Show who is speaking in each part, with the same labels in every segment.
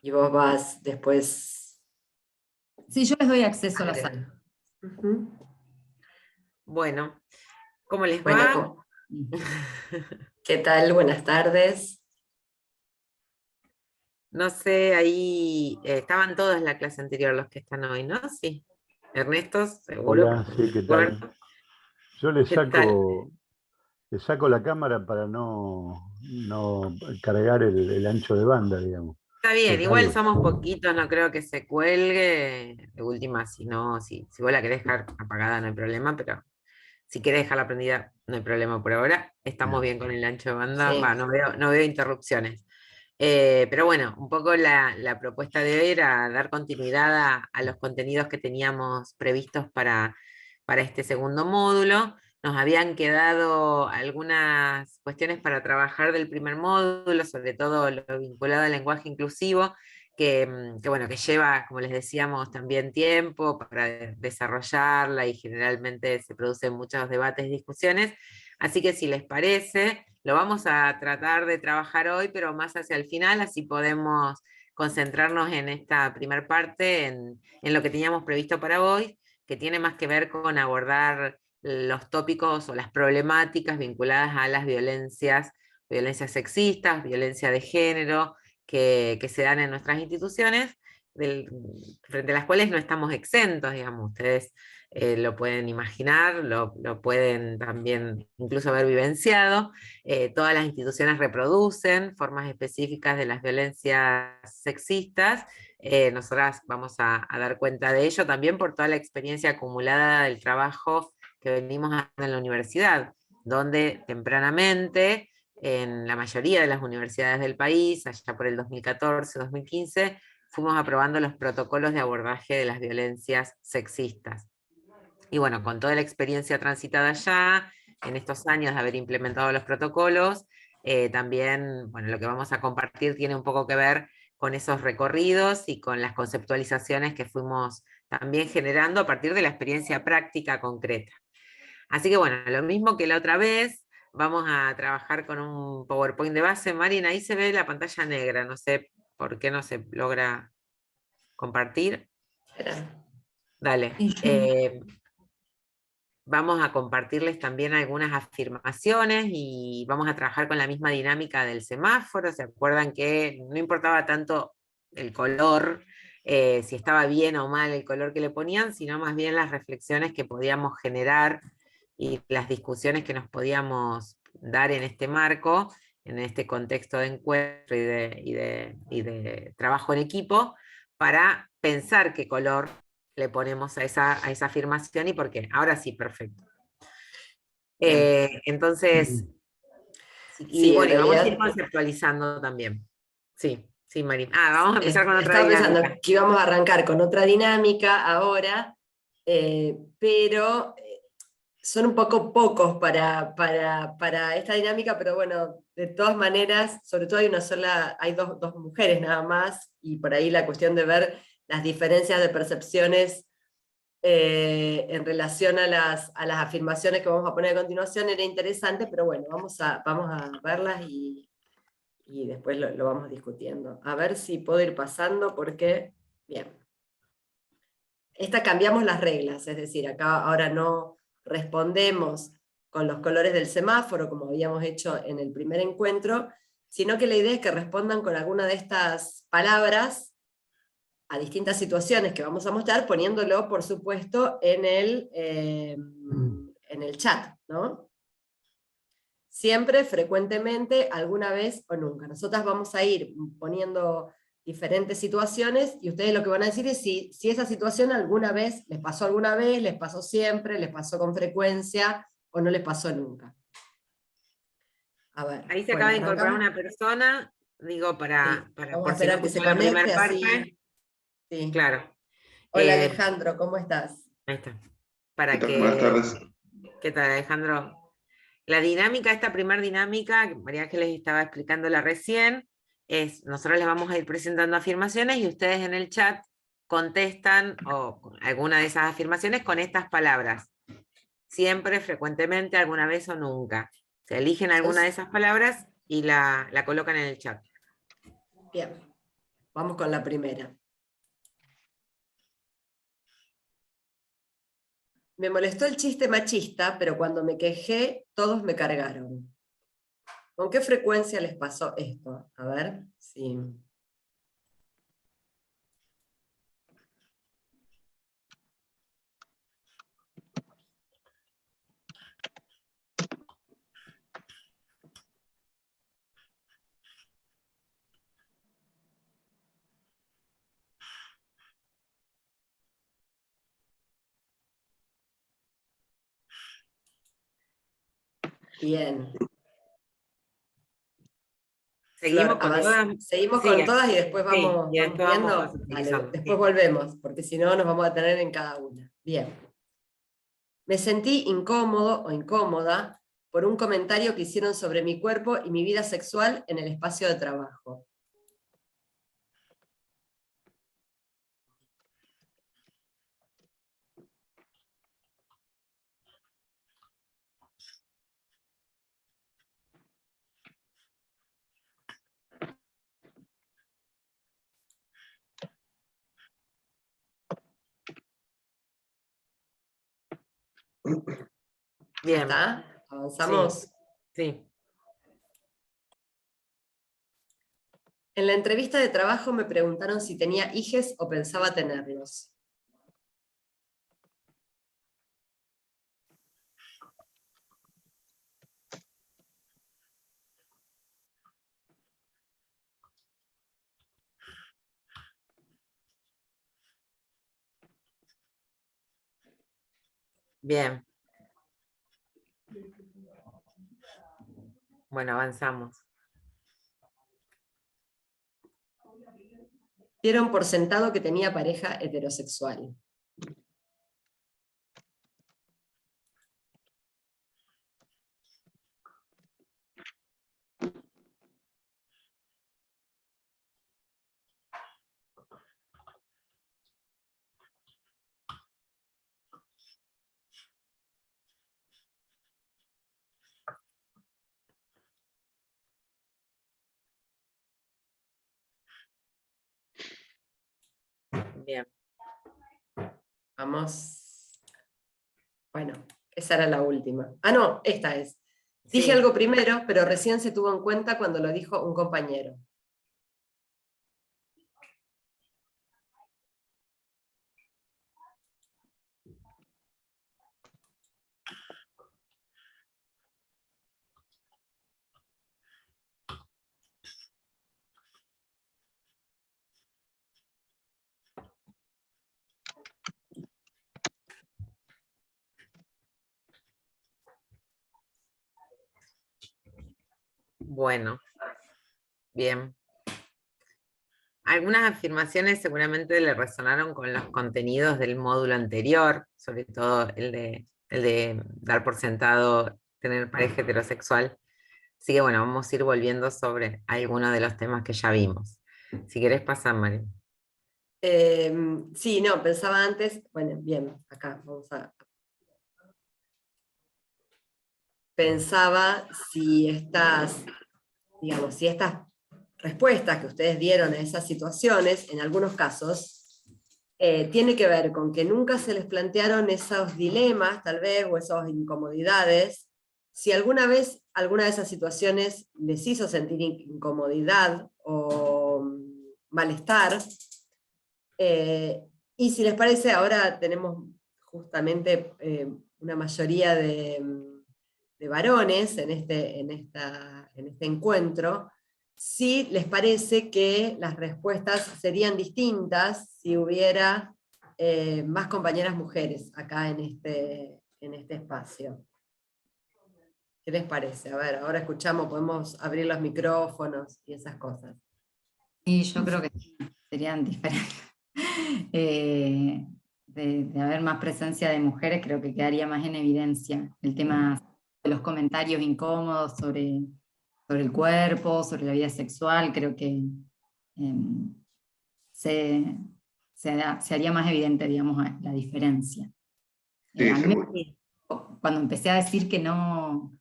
Speaker 1: y vos vas después.
Speaker 2: Sí, yo les doy acceso a la sala.
Speaker 1: Ujú.
Speaker 3: Bueno, ¿cómo les
Speaker 1: Bueno,
Speaker 3: va?
Speaker 1: ¿qué tal? Buenas tardes.
Speaker 3: No sé, ahí estaban todos en la clase anterior los que están hoy, ¿no? Sí. Ernesto, seguro.
Speaker 4: Hola, sí, ¿qué tal?
Speaker 3: Eduardo,
Speaker 4: Yo le
Speaker 3: ¿qué tal?
Speaker 4: saco la cámara para no cargar el ancho de banda, digamos.
Speaker 3: Está bien,
Speaker 4: Es
Speaker 3: igual
Speaker 4: algo.
Speaker 3: somos poquitos, no creo que se cuelgue. De última, si no, si vos la querés dejar apagada no hay problema, pero si querés dejarla prendida no hay problema por ahora. Estamos
Speaker 4: Bien.
Speaker 3: bien con el ancho de banda,
Speaker 1: Sí.
Speaker 3: no veo interrupciones. Pero bueno, un poco la propuesta de hoy era dar continuidad a los contenidos que teníamos previstos para este segundo módulo. Nos habían quedado algunas cuestiones para trabajar del primer módulo, sobre todo lo vinculado al lenguaje inclusivo, bueno, que lleva, como les decíamos, también tiempo para desarrollarla y generalmente se producen muchos debates y discusiones. Así que si les parece, lo vamos a tratar de trabajar hoy, pero más hacia el final, así podemos concentrarnos en esta primer parte, en lo que teníamos previsto para hoy, que tiene más que ver con abordar los tópicos o las problemáticas vinculadas a las violencias sexistas, violencia de género, que se dan en nuestras instituciones, frente a las cuales no estamos exentos, digamos, ustedes lo pueden imaginar, lo pueden también incluso haber vivenciado. Todas las instituciones reproducen formas específicas de las violencias sexistas. Nosotras vamos a dar cuenta de ello también por toda la experiencia acumulada del trabajo que venimos haciendo en la universidad, donde tempranamente, en la mayoría de las universidades del país, allá por el 2014-2015, fuimos aprobando los protocolos de abordaje de las violencias sexistas. Y bueno, con toda la experiencia transitada ya, en estos años de haber implementado los protocolos, también, bueno, lo que vamos a compartir tiene un poco que ver con esos recorridos y con las conceptualizaciones que fuimos también generando a partir de la experiencia práctica concreta. Así que bueno, lo mismo que la otra vez, vamos a trabajar con un PowerPoint de base. Marina, ahí se ve la pantalla negra, no sé por qué no se logra compartir.
Speaker 1: Espera.
Speaker 3: Dale.
Speaker 2: Y yo-
Speaker 3: Vamos a compartirles también algunas afirmaciones y vamos a trabajar con la misma dinámica del semáforo. ¿Se acuerdan que no importaba tanto el color, si estaba bien o mal el color que le ponían, sino más bien las reflexiones que podíamos generar y las discusiones que nos podíamos dar en este marco, en este contexto de encuentro y de trabajo en equipo, para pensar qué color le ponemos a esa afirmación y por qué. Ahora sí, perfecto. Entonces, y
Speaker 1: Sí, en
Speaker 3: bueno, y vamos a ir
Speaker 1: realidad
Speaker 3: conceptualizando también. Sí, sí, Marín. Vamos a empezar con otra
Speaker 1: estaba pensando
Speaker 3: dinámica.
Speaker 1: que íbamos a arrancar con otra dinámica ahora, pero son un poco pocos para esta dinámica, pero bueno, de todas maneras, sobre todo hay dos mujeres nada más, y por ahí la cuestión de ver las diferencias de percepciones en relación a las afirmaciones que vamos a poner a continuación era interesante, pero bueno, vamos a verlas y después lo vamos discutiendo. A ver si puedo ir pasando, porque, bien. Esta cambiamos las reglas, es decir, acá ahora no respondemos con los colores del semáforo, como habíamos hecho en el primer encuentro, sino que la idea es que respondan con alguna de estas palabras a distintas situaciones que vamos a mostrar, poniéndolo, por supuesto, en el chat, ¿no? Siempre, frecuentemente, alguna vez o nunca. Nosotras vamos a ir poniendo diferentes situaciones y ustedes lo que van a decir es si esa situación alguna vez, les pasó siempre, les pasó con frecuencia o no les pasó nunca. A ver,
Speaker 3: Ahí se
Speaker 1: bueno,
Speaker 3: acaba de incorporar
Speaker 1: arrancamos.
Speaker 3: una persona, digo,
Speaker 1: Sí, vamos a
Speaker 3: por si no
Speaker 1: esperar que se
Speaker 3: escuchó la primera
Speaker 1: conecte
Speaker 3: parte.
Speaker 1: así. Sí.
Speaker 3: Claro.
Speaker 1: Hola
Speaker 3: Eh,
Speaker 1: Alejandro, ¿cómo estás?
Speaker 3: Ahí está.
Speaker 5: ¿Qué
Speaker 3: Para
Speaker 5: tal? Buenas
Speaker 3: que.
Speaker 5: tardes.
Speaker 3: ¿Qué tal, Alejandro? La dinámica, esta primera dinámica, que María Ángeles estaba explicándola recién, es, nosotros les vamos a ir presentando afirmaciones y ustedes en el chat contestan alguna de esas afirmaciones con estas palabras. Siempre, frecuentemente, alguna vez o nunca. Se eligen alguna de esas palabras y la colocan en el chat.
Speaker 1: Bien. Vamos con la primera. Me molestó el chiste machista, pero cuando me quejé, todos me cargaron. ¿Con qué frecuencia les pasó esto? A ver, sí. Bien.
Speaker 3: Seguimos
Speaker 1: Flor,
Speaker 3: con todas.
Speaker 1: seguimos
Speaker 3: Sí,
Speaker 1: con todas y después
Speaker 3: sí,
Speaker 1: vamos
Speaker 3: y después vamos
Speaker 1: viendo. Dale,
Speaker 3: clasificando.
Speaker 1: después volvemos, porque si no nos vamos a tener en cada una. Bien. Me sentí incómodo o incómoda por un comentario que hicieron sobre mi cuerpo y mi vida sexual en el espacio de trabajo.
Speaker 3: Bien.
Speaker 1: ¿Está? ¿Avanzamos?
Speaker 3: Sí.
Speaker 1: En la entrevista de trabajo me preguntaron si tenía hijes o pensaba tenerlos.
Speaker 3: Bien. Bueno, avanzamos.
Speaker 1: Dieron por sentado que tenía pareja heterosexual.
Speaker 3: Bien.
Speaker 1: Vamos. Bueno, esa era la última. Ah, no, esta es. Dije
Speaker 3: Sí.
Speaker 1: algo primero, pero recién se tuvo en cuenta cuando lo dijo un compañero.
Speaker 3: Bueno, bien. Algunas afirmaciones seguramente le resonaron con los contenidos del módulo anterior, sobre todo el de dar por sentado tener pareja heterosexual. Así que bueno, vamos a ir volviendo sobre algunos de los temas que ya vimos. Si querés pasar, María.
Speaker 1: Sí, no, pensaba antes, bueno, bien, acá vamos a... Pensaba si estas, digamos, si estas respuestas que ustedes dieron a esas situaciones, en algunos casos, tiene que ver con que nunca se les plantearon esos dilemas, tal vez, o esas incomodidades. Si alguna vez alguna de esas situaciones les hizo sentir incomodidad o malestar, y si les parece, ahora tenemos justamente una mayoría de varones en este encuentro. Si les parece que las respuestas serían distintas si hubiera más compañeras mujeres acá en este espacio. ¿Qué les parece? A ver, ahora escuchamos, podemos abrir los micrófonos y esas cosas.
Speaker 2: Sí, yo creo que serían diferentes. De haber más presencia de mujeres, creo que quedaría más en evidencia el tema de los comentarios incómodos sobre el cuerpo, sobre la vida sexual. Creo que se haría más evidente, digamos, la diferencia.
Speaker 5: Sí,
Speaker 2: A mí
Speaker 5: seguro.
Speaker 2: cuando empecé a decir que no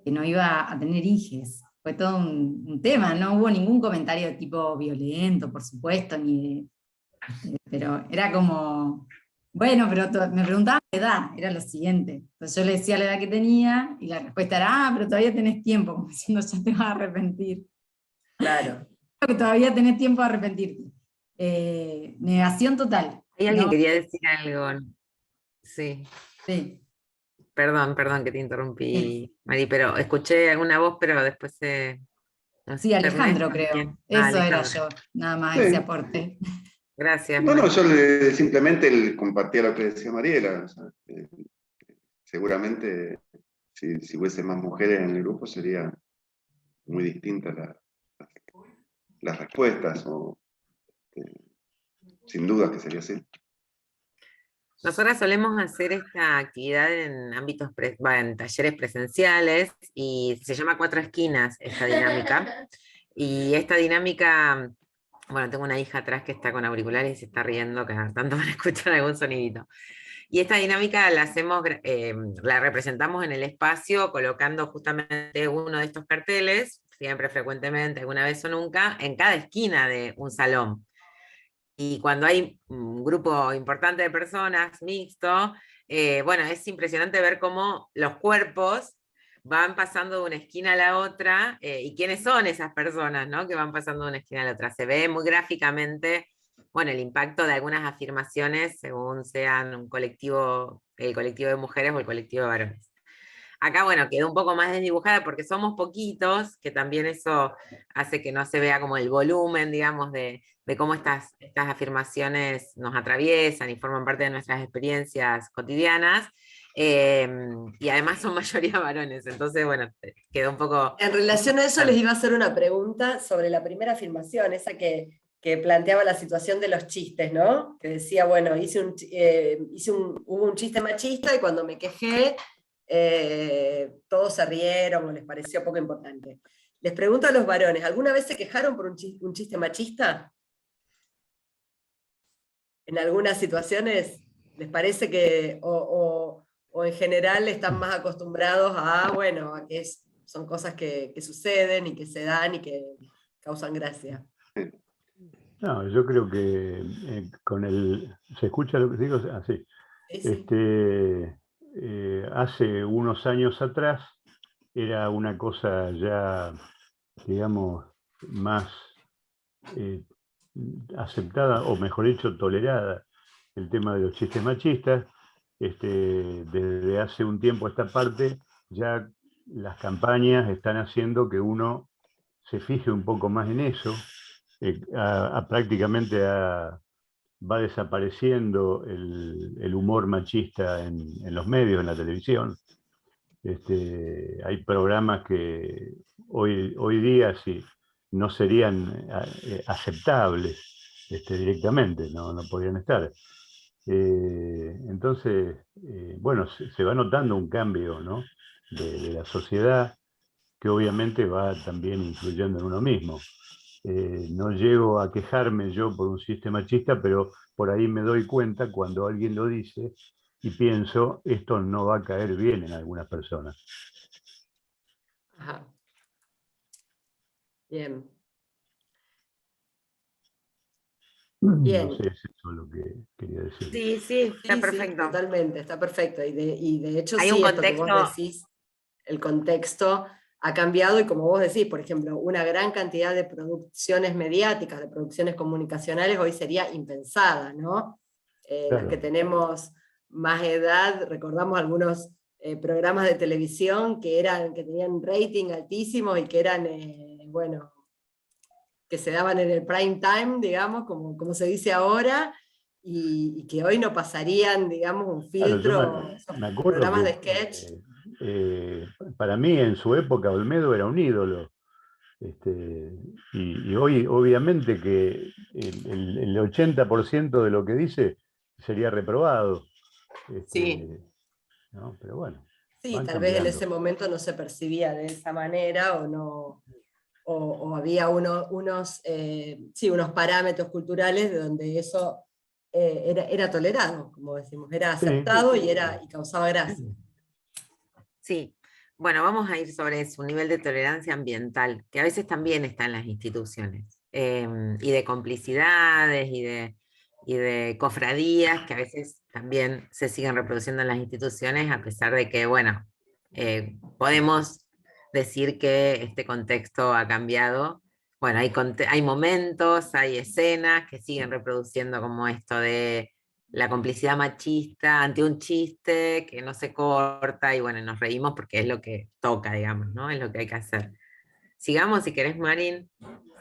Speaker 2: iba a tener hijes, fue todo un tema, no hubo ningún comentario de tipo violento, por supuesto, pero era como, bueno, pero me preguntaban la edad, era lo siguiente. Entonces yo le decía la edad que tenía, y la respuesta era, pero todavía tenés tiempo, como diciendo, ya te vas a arrepentir.
Speaker 1: Claro.
Speaker 2: Que todavía tenés tiempo de arrepentirte. Negación total.
Speaker 3: Hay alguien
Speaker 2: No,
Speaker 3: que quería decir algo. Sí.
Speaker 2: sí,
Speaker 3: Perdón que te interrumpí, Mari, pero escuché alguna voz, pero después no sé,
Speaker 2: sí, Alejandro
Speaker 3: Ernesto,
Speaker 2: creo.
Speaker 3: ¿quién?
Speaker 2: Eso era
Speaker 3: Alejandro.
Speaker 2: yo, nada más ese
Speaker 5: Sí.
Speaker 2: aporte.
Speaker 3: Gracias,
Speaker 5: No,
Speaker 3: Mari.
Speaker 5: yo simplemente compartía lo que decía Mariela. O sea, seguramente si hubiese más mujeres en el grupo sería muy distinta las respuestas, o sin duda que sería así.
Speaker 3: Nosotras solemos hacer esta actividad en ámbitos, en talleres presenciales, y se llama Cuatro Esquinas esta dinámica. Y esta dinámica, bueno, tengo una hija atrás que está con auriculares y se está riendo cada tanto para escuchar algún sonidito. Y esta dinámica la hacemos, la representamos en el espacio colocando justamente uno de estos carteles, siempre, frecuentemente, alguna vez o nunca, en cada esquina de un salón. Y cuando hay un grupo importante de personas, mixto, bueno, es impresionante ver cómo los cuerpos van pasando de una esquina a la otra, y quiénes son esas personas, ¿no?, que van pasando de una esquina a la otra. Se ve muy gráficamente, bueno, el impacto de algunas afirmaciones según sean el colectivo de mujeres o el colectivo de varones. Acá, bueno, quedó un poco más desdibujada porque somos poquitos, que también eso hace que no se vea como el volumen, digamos, de cómo estas afirmaciones nos atraviesan y forman parte de nuestras experiencias cotidianas. Y además son mayoría varones, entonces, bueno, quedó un poco...
Speaker 1: En relación a eso les iba a hacer una pregunta sobre la primera afirmación, esa que planteaba la situación de los chistes, ¿no? Que decía, bueno, hubo un chiste machista y cuando me quejé, todos se rieron o les pareció poco importante. Les pregunto a los varones, ¿alguna vez se quejaron por un chiste machista? ¿En algunas situaciones les parece que, o en general están más acostumbrados a, bueno, a que son cosas que suceden y que se dan y que causan gracia?
Speaker 4: No, yo creo que ¿se escucha lo que digo? Ah, sí.
Speaker 1: Sí, sí.
Speaker 4: Hace unos años atrás era una cosa ya, digamos, más aceptada, o mejor dicho, tolerada, el tema de los chistes machistas. Desde hace un tiempo a esta parte, ya las campañas están haciendo que uno se fije un poco más en eso. Prácticamente va desapareciendo el humor machista en los medios, en la televisión. Hay programas que hoy día sí, no serían aceptables directamente, no podrían estar. Entonces, bueno, se va notando un cambio, ¿no?, de la sociedad, que obviamente va también influyendo en uno mismo. No llego a quejarme yo por un chiste machista, pero por ahí me doy cuenta cuando alguien lo dice y pienso, esto no va a caer bien en algunas personas.
Speaker 1: Ajá. Bien. Bien.
Speaker 4: No sé, es eso lo que quería decir.
Speaker 3: Sí, sí, está
Speaker 1: Sí,
Speaker 3: perfecto.
Speaker 1: totalmente, está perfecto. Y de hecho
Speaker 3: Hay
Speaker 1: sí,
Speaker 3: un
Speaker 1: esto que vos
Speaker 3: contexto...
Speaker 1: decís, el contexto ha cambiado y como vos decís, por ejemplo, una gran cantidad de producciones mediáticas, de producciones comunicacionales hoy sería impensada, ¿no?
Speaker 4: Claro.
Speaker 1: Los que tenemos más edad, recordamos algunos programas de televisión que tenían rating altísimos y que eran, bueno, que se daban en el prime time, digamos, como se dice ahora, y que hoy no pasarían, digamos, un
Speaker 4: Claro,
Speaker 1: filtro, esos
Speaker 4: me acuerdo
Speaker 1: programas de
Speaker 4: que
Speaker 1: sketch.
Speaker 4: para mí en su época Olmedo era un ídolo. Y hoy obviamente que el 80% de lo que dice sería reprobado.
Speaker 1: Sí.
Speaker 4: ¿No? Pero bueno,
Speaker 1: Sí,
Speaker 4: van
Speaker 1: tal vez en
Speaker 4: cambiando.
Speaker 1: ese momento no se percibía de esa manera o no, o había unos parámetros culturales de donde eso era tolerado, como decimos, era
Speaker 4: Sí,
Speaker 1: aceptado y causaba gracia.
Speaker 3: Sí, Bueno, vamos a ir sobre eso, un nivel de tolerancia ambiental, que a veces también está en las instituciones, y de complicidades y de cofradías que a veces también se siguen reproduciendo en las instituciones, a pesar de que, bueno, podemos decir que este contexto ha cambiado. Bueno, hay momentos, hay escenas que siguen reproduciendo como esto de la complicidad machista ante un chiste que no se corta y bueno, nos reímos porque es lo que toca, digamos, ¿no? Es lo que hay que hacer. Sigamos si querés, Marín.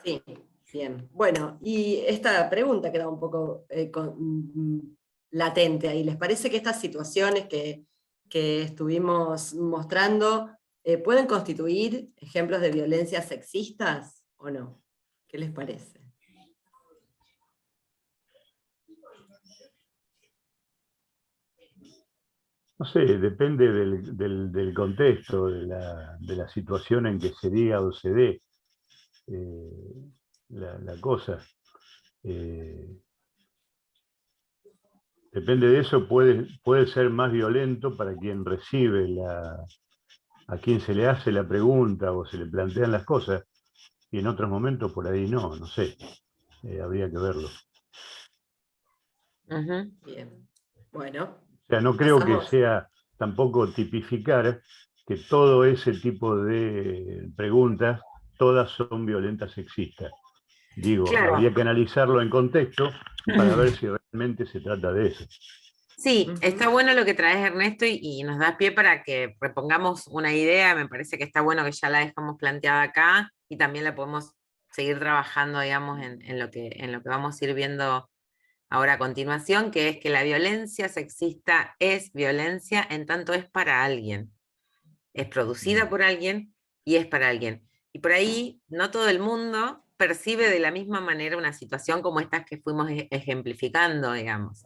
Speaker 1: Sí, bien. Bueno, y esta pregunta queda un poco latente ahí. ¿Les parece que estas situaciones que estuvimos mostrando pueden constituir ejemplos de violencia sexistas o no? ¿Qué les parece?
Speaker 4: No sé, depende del contexto, de la situación en que se diga o se dé la cosa. Depende de eso, puede ser más violento para quien recibe a quien se le hace la pregunta o se le plantean las cosas, y en otros momentos por ahí no sé, habría que verlo.
Speaker 1: Bien, bueno.
Speaker 4: O sea, no creo que
Speaker 1: Pasamos.
Speaker 4: sea tampoco tipificar que todo ese tipo de preguntas, todas son violentas sexistas. Digo,
Speaker 3: Claro.
Speaker 4: habría que analizarlo en contexto para ver si realmente se trata de eso.
Speaker 3: Sí, está bueno lo que traes, Ernesto, y nos das pie para que repongamos una idea. Me parece que está bueno que ya la dejamos planteada acá y también la podemos seguir trabajando, digamos, en lo que vamos a ir viendo ahora a continuación, que es que la violencia sexista es violencia en tanto es para alguien. Es producida por alguien y es para alguien. Y por ahí no todo el mundo percibe de la misma manera una situación como estas que fuimos ejemplificando, digamos.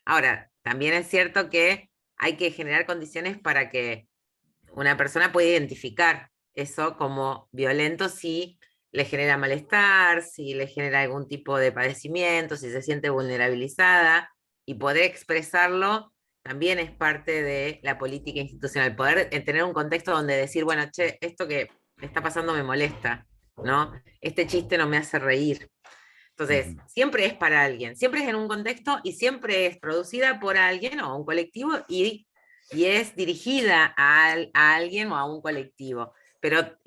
Speaker 3: Ahora, también es cierto que hay que generar condiciones para que una persona pueda identificar eso como violento si le genera malestar, si le genera algún tipo de padecimiento, si se siente vulnerabilizada, y poder expresarlo también es parte de la política institucional, poder tener un contexto donde decir, bueno, che, esto que está pasando me molesta, ¿no? Este chiste no me hace reír. Entonces, siempre es para alguien, siempre es en un contexto y siempre es producida por alguien o un colectivo y es dirigida a alguien o a un colectivo. Pero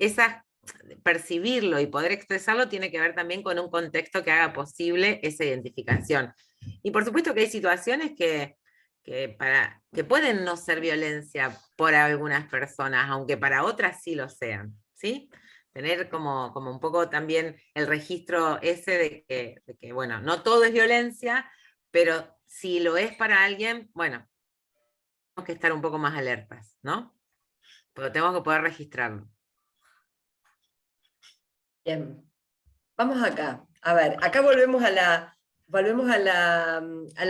Speaker 3: percibirlo y poder expresarlo tiene que ver también con un contexto que haga posible esa identificación. Y por supuesto que hay situaciones que pueden no ser violencia por algunas personas, aunque para otras sí lo sean, ¿sí? Tener como un poco también el registro ese de que, bueno, no todo es violencia, pero si lo es para alguien, bueno, tenemos que estar un poco más alertas, ¿no? Pero tenemos que poder registrarlo.
Speaker 1: Bien. Vamos acá. A ver, acá volvemos a la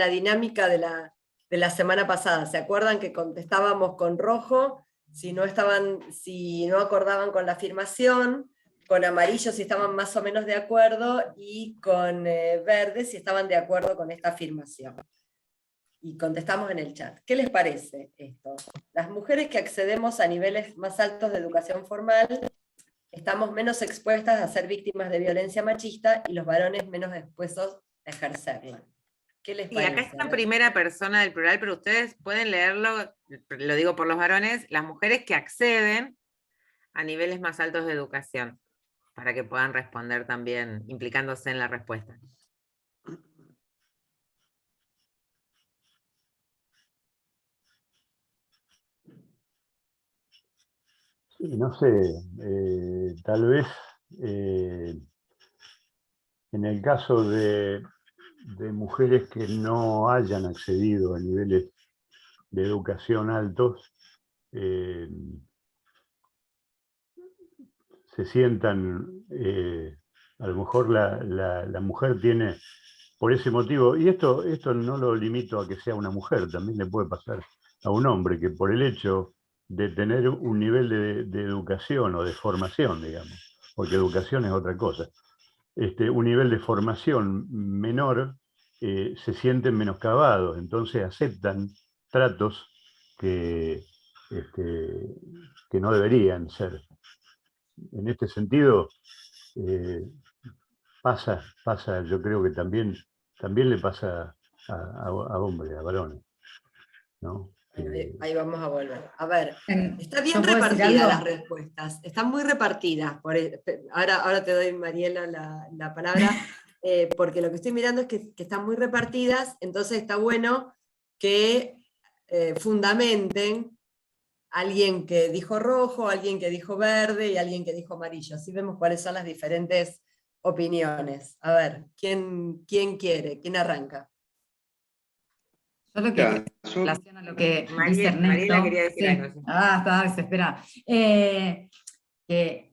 Speaker 1: dinámica de la semana pasada. ¿Se acuerdan que contestábamos con rojo si no acordaban con la afirmación, con amarillo si estaban más o menos de acuerdo, y con verde si estaban de acuerdo con esta afirmación? Y contestamos en el chat. ¿Qué les parece esto? Las mujeres que accedemos a niveles más altos de educación formal estamos menos expuestas a ser víctimas de violencia machista y los varones menos expuestos a ejercerla. ¿Qué les parece?
Speaker 3: Y acá está en primera persona del plural, pero ustedes pueden leerlo, lo digo por los varones, las mujeres que acceden a niveles más altos de educación, para que puedan responder también, implicándose en la respuesta.
Speaker 4: Sí, no sé, tal vez en el caso de mujeres que no hayan accedido a niveles de educación altos, se sientan, a lo mejor la mujer tiene, por ese motivo, y esto no lo limito a que sea una mujer, también le puede pasar a un hombre, que por el hecho de tener un nivel de educación o de formación, digamos, porque educación es otra cosa, un nivel de formación menor, se sienten menoscabados, entonces aceptan tratos que que no deberían ser. En este sentido, pasa, yo creo que también le pasa a hombres, a varones, ¿no?
Speaker 1: Bueno, ahí vamos a volver. A ver, está bien
Speaker 2: ¿yo puedo decir
Speaker 1: repartidas
Speaker 2: algo?
Speaker 1: las respuestas, están muy repartidas. Ahora te doy, Mariela, la palabra, porque lo que estoy mirando es que están muy repartidas, entonces está bueno que fundamenten alguien que dijo rojo, alguien que dijo verde y alguien que dijo amarillo. Así vemos cuáles son las diferentes opiniones. A ver, ¿quién quiere? ¿Quién arranca?
Speaker 2: Yo lo que
Speaker 5: Ya,
Speaker 2: creo, en relación a lo que dice
Speaker 3: Mariela
Speaker 2: Ernesto,
Speaker 3: quería decir
Speaker 2: sí.
Speaker 3: algo. Sí.
Speaker 2: Estaba desesperada. Que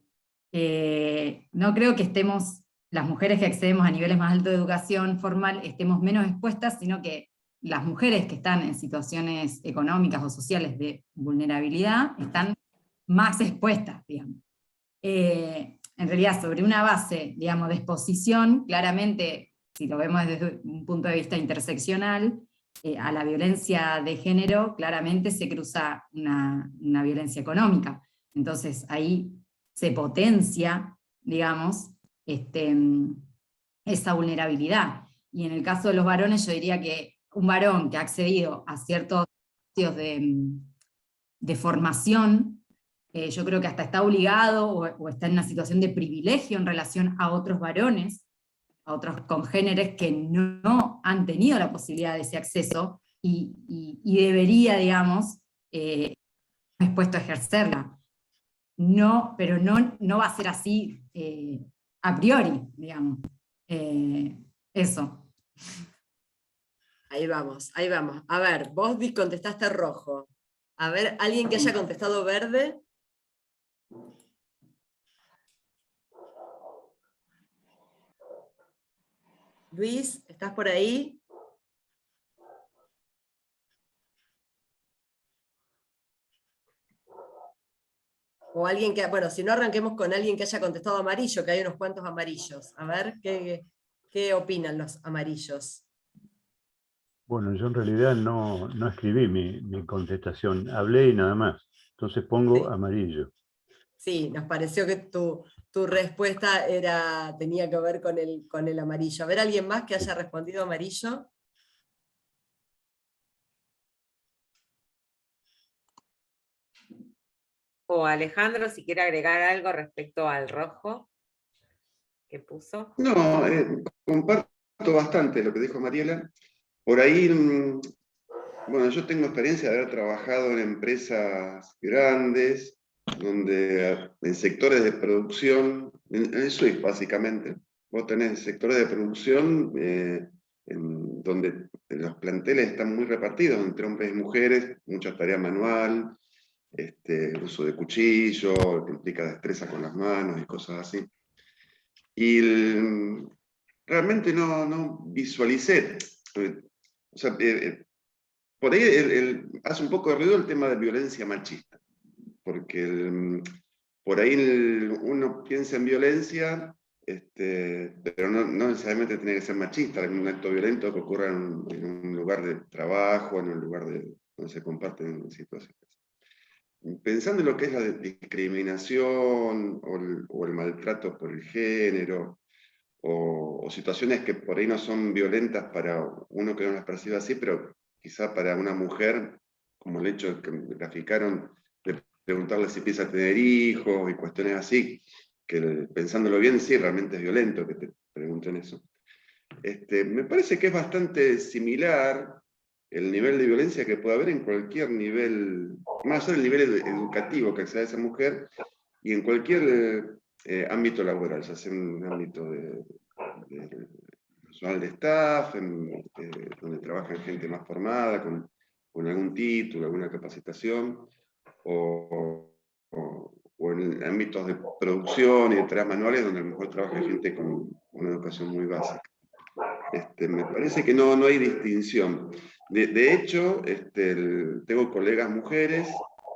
Speaker 2: no creo que estemos, las mujeres que accedemos a niveles más altos de educación formal, estemos menos expuestas, sino que las mujeres que están en situaciones económicas o sociales de vulnerabilidad están más expuestas, digamos. En realidad, sobre una base, digamos, de exposición, claramente, si lo vemos desde un punto de vista interseccional, a la violencia de género, claramente se cruza una violencia económica. Entonces, ahí se potencia, digamos, esa vulnerabilidad. Y en el caso de los varones, yo diría que un varón que ha accedido a ciertos espacios de formación, yo creo que hasta está obligado o está en una situación de privilegio en relación a otros varones, a otros congéneres que no han tenido la posibilidad de ese acceso y debería, digamos, expuesto a ejercerla. No, pero no va a ser así a priori, digamos. Eso.
Speaker 1: Ahí vamos, ahí vamos. A ver, vos contestaste rojo. A ver, ¿alguien que haya contestado verde? Luis, ¿estás por ahí? O alguien que, bueno, si no arranquemos con alguien que haya contestado amarillo, que hay unos cuantos amarillos. A ver, ¿qué opinan los amarillos?
Speaker 4: Bueno, yo en realidad no escribí mi contestación, hablé y nada más. Entonces pongo
Speaker 1: Sí.
Speaker 4: amarillo.
Speaker 1: Sí, nos pareció que tu respuesta tenía que ver con el amarillo. A ver, ¿alguien más que haya respondido amarillo?
Speaker 3: O Alejandro, si quiere agregar algo respecto al rojo que puso.
Speaker 5: no, comparto bastante lo que dijo Mariela. Por ahí, bueno, yo tengo experiencia de haber trabajado en empresas grandes, donde en sectores de producción, en el SWIFT básicamente, vos tenés sectores de producción donde los planteles están muy repartidos entre hombres y mujeres, mucha tarea manual, uso de cuchillo, que implica destreza con las manos y cosas así. Y realmente no visualicé, o sea, por ahí hace un poco de ruido el tema de violencia machista, porque por ahí uno piensa en violencia, pero no necesariamente tiene que ser machista, un acto violento que ocurra en un lugar de trabajo, en un lugar donde se comparten situaciones. Pensando en lo que es la discriminación o el maltrato por el género, o situaciones que por ahí no son violentas para uno que no las percibe así, pero quizá para una mujer, como el hecho que me graficaron de preguntarle si piensa tener hijos y cuestiones así, que pensándolo bien, sí, realmente es violento que te pregunten eso. Me parece que es bastante similar el nivel de violencia que puede haber en cualquier nivel, más allá del nivel educativo que acceda a esa mujer, y en cualquier ámbito laboral, ya sea en un ámbito de personal de staff, donde trabaja gente más formada, con algún título, alguna capacitación, o en ámbitos de producción y de tareas manuales, donde a lo mejor trabaja gente con una educación muy básica. Me parece que no hay distinción. De hecho, tengo colegas mujeres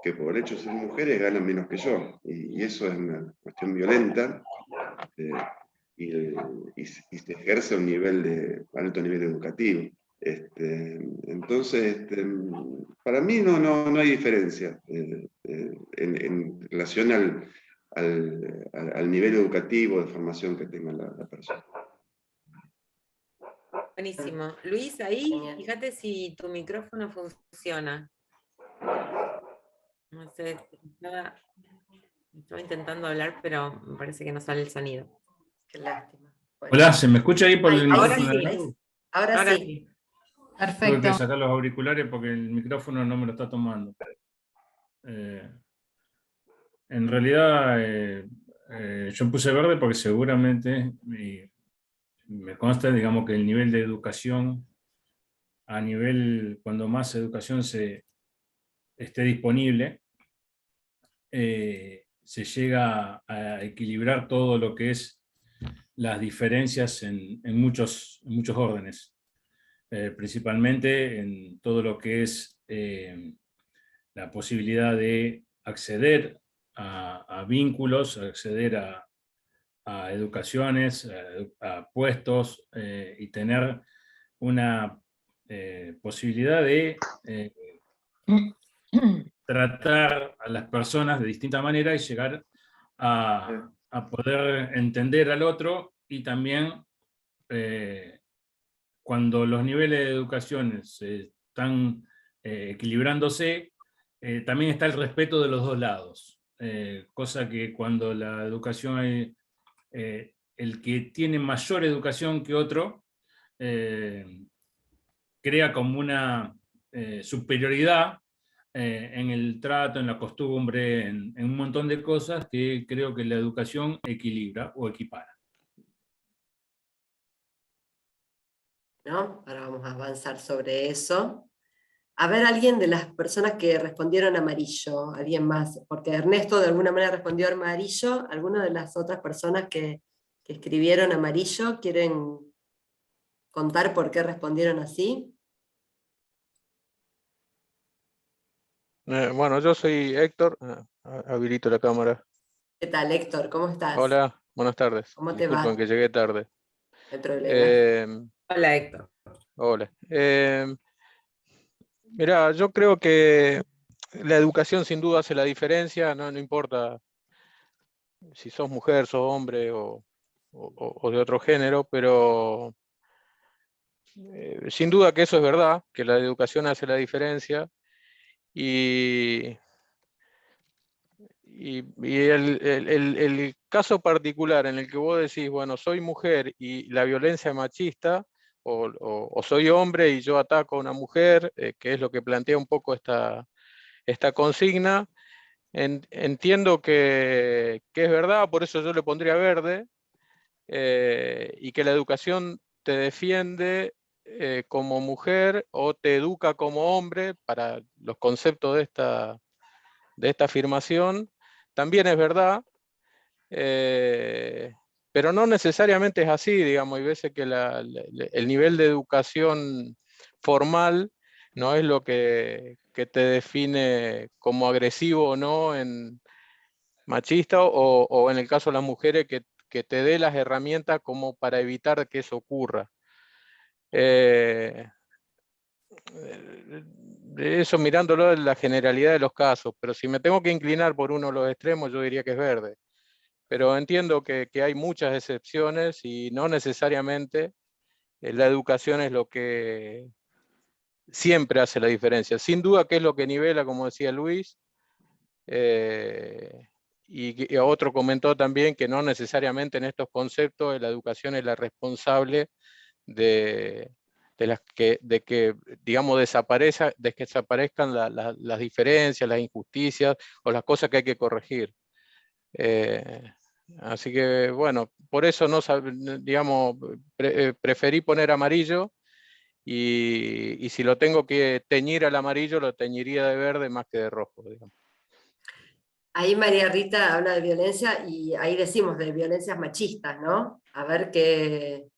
Speaker 5: que por el hecho de ser mujeres ganan menos que yo, y eso es una cuestión violenta, y se ejerce a un alto nivel educativo. Entonces, para mí no hay diferencia en relación al nivel educativo de formación que tenga la persona.
Speaker 3: Buenísimo. Luis, ahí
Speaker 1: Genial.
Speaker 3: fíjate si tu micrófono funciona. No sé, estaba intentando hablar, pero me parece que no sale el sonido.
Speaker 1: Qué lástima. Bueno.
Speaker 6: Hola, ¿se me escucha ahí por
Speaker 1: Ay,
Speaker 6: el
Speaker 3: ahora
Speaker 6: micrófono de
Speaker 3: sí.
Speaker 6: Natu?
Speaker 1: Ahora
Speaker 3: Ahora
Speaker 1: sí.
Speaker 3: sí.
Speaker 6: Tuve
Speaker 2: Perfecto.
Speaker 6: que sacar los auriculares porque el micrófono no me lo está tomando. En realidad, yo puse verde porque seguramente me consta, digamos, que el nivel de educación, cuando más educación esté disponible, se llega a equilibrar todo lo que es las diferencias en muchos órdenes. Principalmente en todo lo que es la posibilidad de acceder a vínculos, acceder a educaciones, a puestos y tener una posibilidad de tratar a las personas de distinta manera y llegar a poder entender al otro y también cuando los niveles de educación se están equilibrándose, también está el respeto de los dos lados. Cosa que cuando la educación el que tiene mayor educación que otro, crea como una superioridad en el trato, en la costumbre, en un montón de cosas que creo que la educación equilibra o equipara.
Speaker 1: ¿No? Ahora vamos a avanzar sobre eso. A ver, alguien de las personas que respondieron amarillo, alguien más, porque Ernesto de alguna manera respondió amarillo, ¿alguna de las otras personas que escribieron amarillo quieren contar por qué respondieron así?
Speaker 7: Bueno, yo soy Héctor, habilito la cámara.
Speaker 1: ¿Qué tal, Héctor? ¿Cómo estás?
Speaker 7: Hola, buenas tardes.
Speaker 1: ¿Cómo te
Speaker 7: Disculpen
Speaker 1: va?
Speaker 7: que llegué tarde.
Speaker 1: No hay problema.
Speaker 3: Hola, Héctor.
Speaker 7: Hola. Mirá, yo creo que la educación sin duda hace la diferencia, no importa si sos mujer, sos hombre o de otro género, pero sin duda que eso es verdad, que la educación hace la diferencia. Y el caso particular en el que vos decís, bueno, soy mujer y la violencia machista, o soy hombre y yo ataco a una mujer, que es lo que plantea un poco esta consigna, entiendo que es verdad, por eso yo le pondría verde, y que la educación te defiende como mujer o te educa como hombre para los conceptos de esta afirmación. También es verdad, pero no necesariamente es así, digamos. Hay veces que el nivel de educación formal no es lo que te define como agresivo o no, en machista, o en el caso de las mujeres, que te dé las herramientas como para evitar que eso ocurra. De eso mirándolo en la generalidad de los casos, pero si me tengo que inclinar por uno de los extremos, yo diría que es verde. Pero entiendo que hay muchas excepciones y no necesariamente la educación es lo que siempre hace la diferencia. Sin duda que es lo que nivela, como decía Luis, y otro comentó también que no necesariamente en estos conceptos la educación es la responsable de que digamos, desaparezcan las diferencias, las injusticias o las cosas que hay que corregir. Así que, bueno, por eso digamos, preferí poner amarillo, y si lo tengo que teñir al amarillo, lo teñiría de verde más que de rojo, digamos.
Speaker 1: Ahí María Rita habla de violencia y ahí decimos de violencias machistas, ¿no? A ver qué...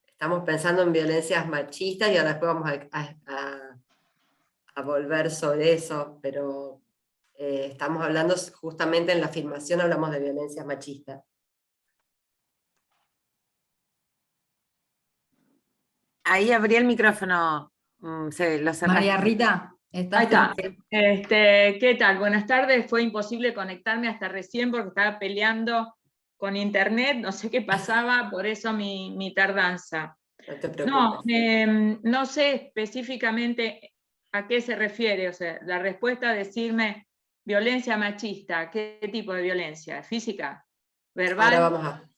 Speaker 1: Estamos pensando en violencias machistas y ahora después vamos a volver sobre eso, pero estamos hablando justamente en la afirmación, hablamos de violencias machistas.
Speaker 3: Ahí abrí el micrófono, lo cerraste.
Speaker 2: María Rita, ¿estás?
Speaker 8: Ahí está. ¿Qué tal? Buenas tardes. Fue imposible conectarme hasta recién porque estaba peleando con internet, no sé qué pasaba, por eso mi tardanza.
Speaker 1: No te preocupes.
Speaker 8: No, no sé específicamente a qué se refiere, o sea, la respuesta decirme violencia machista, ¿qué tipo de violencia? ¿Física? ¿Verbal?
Speaker 1: Ahora vamos a...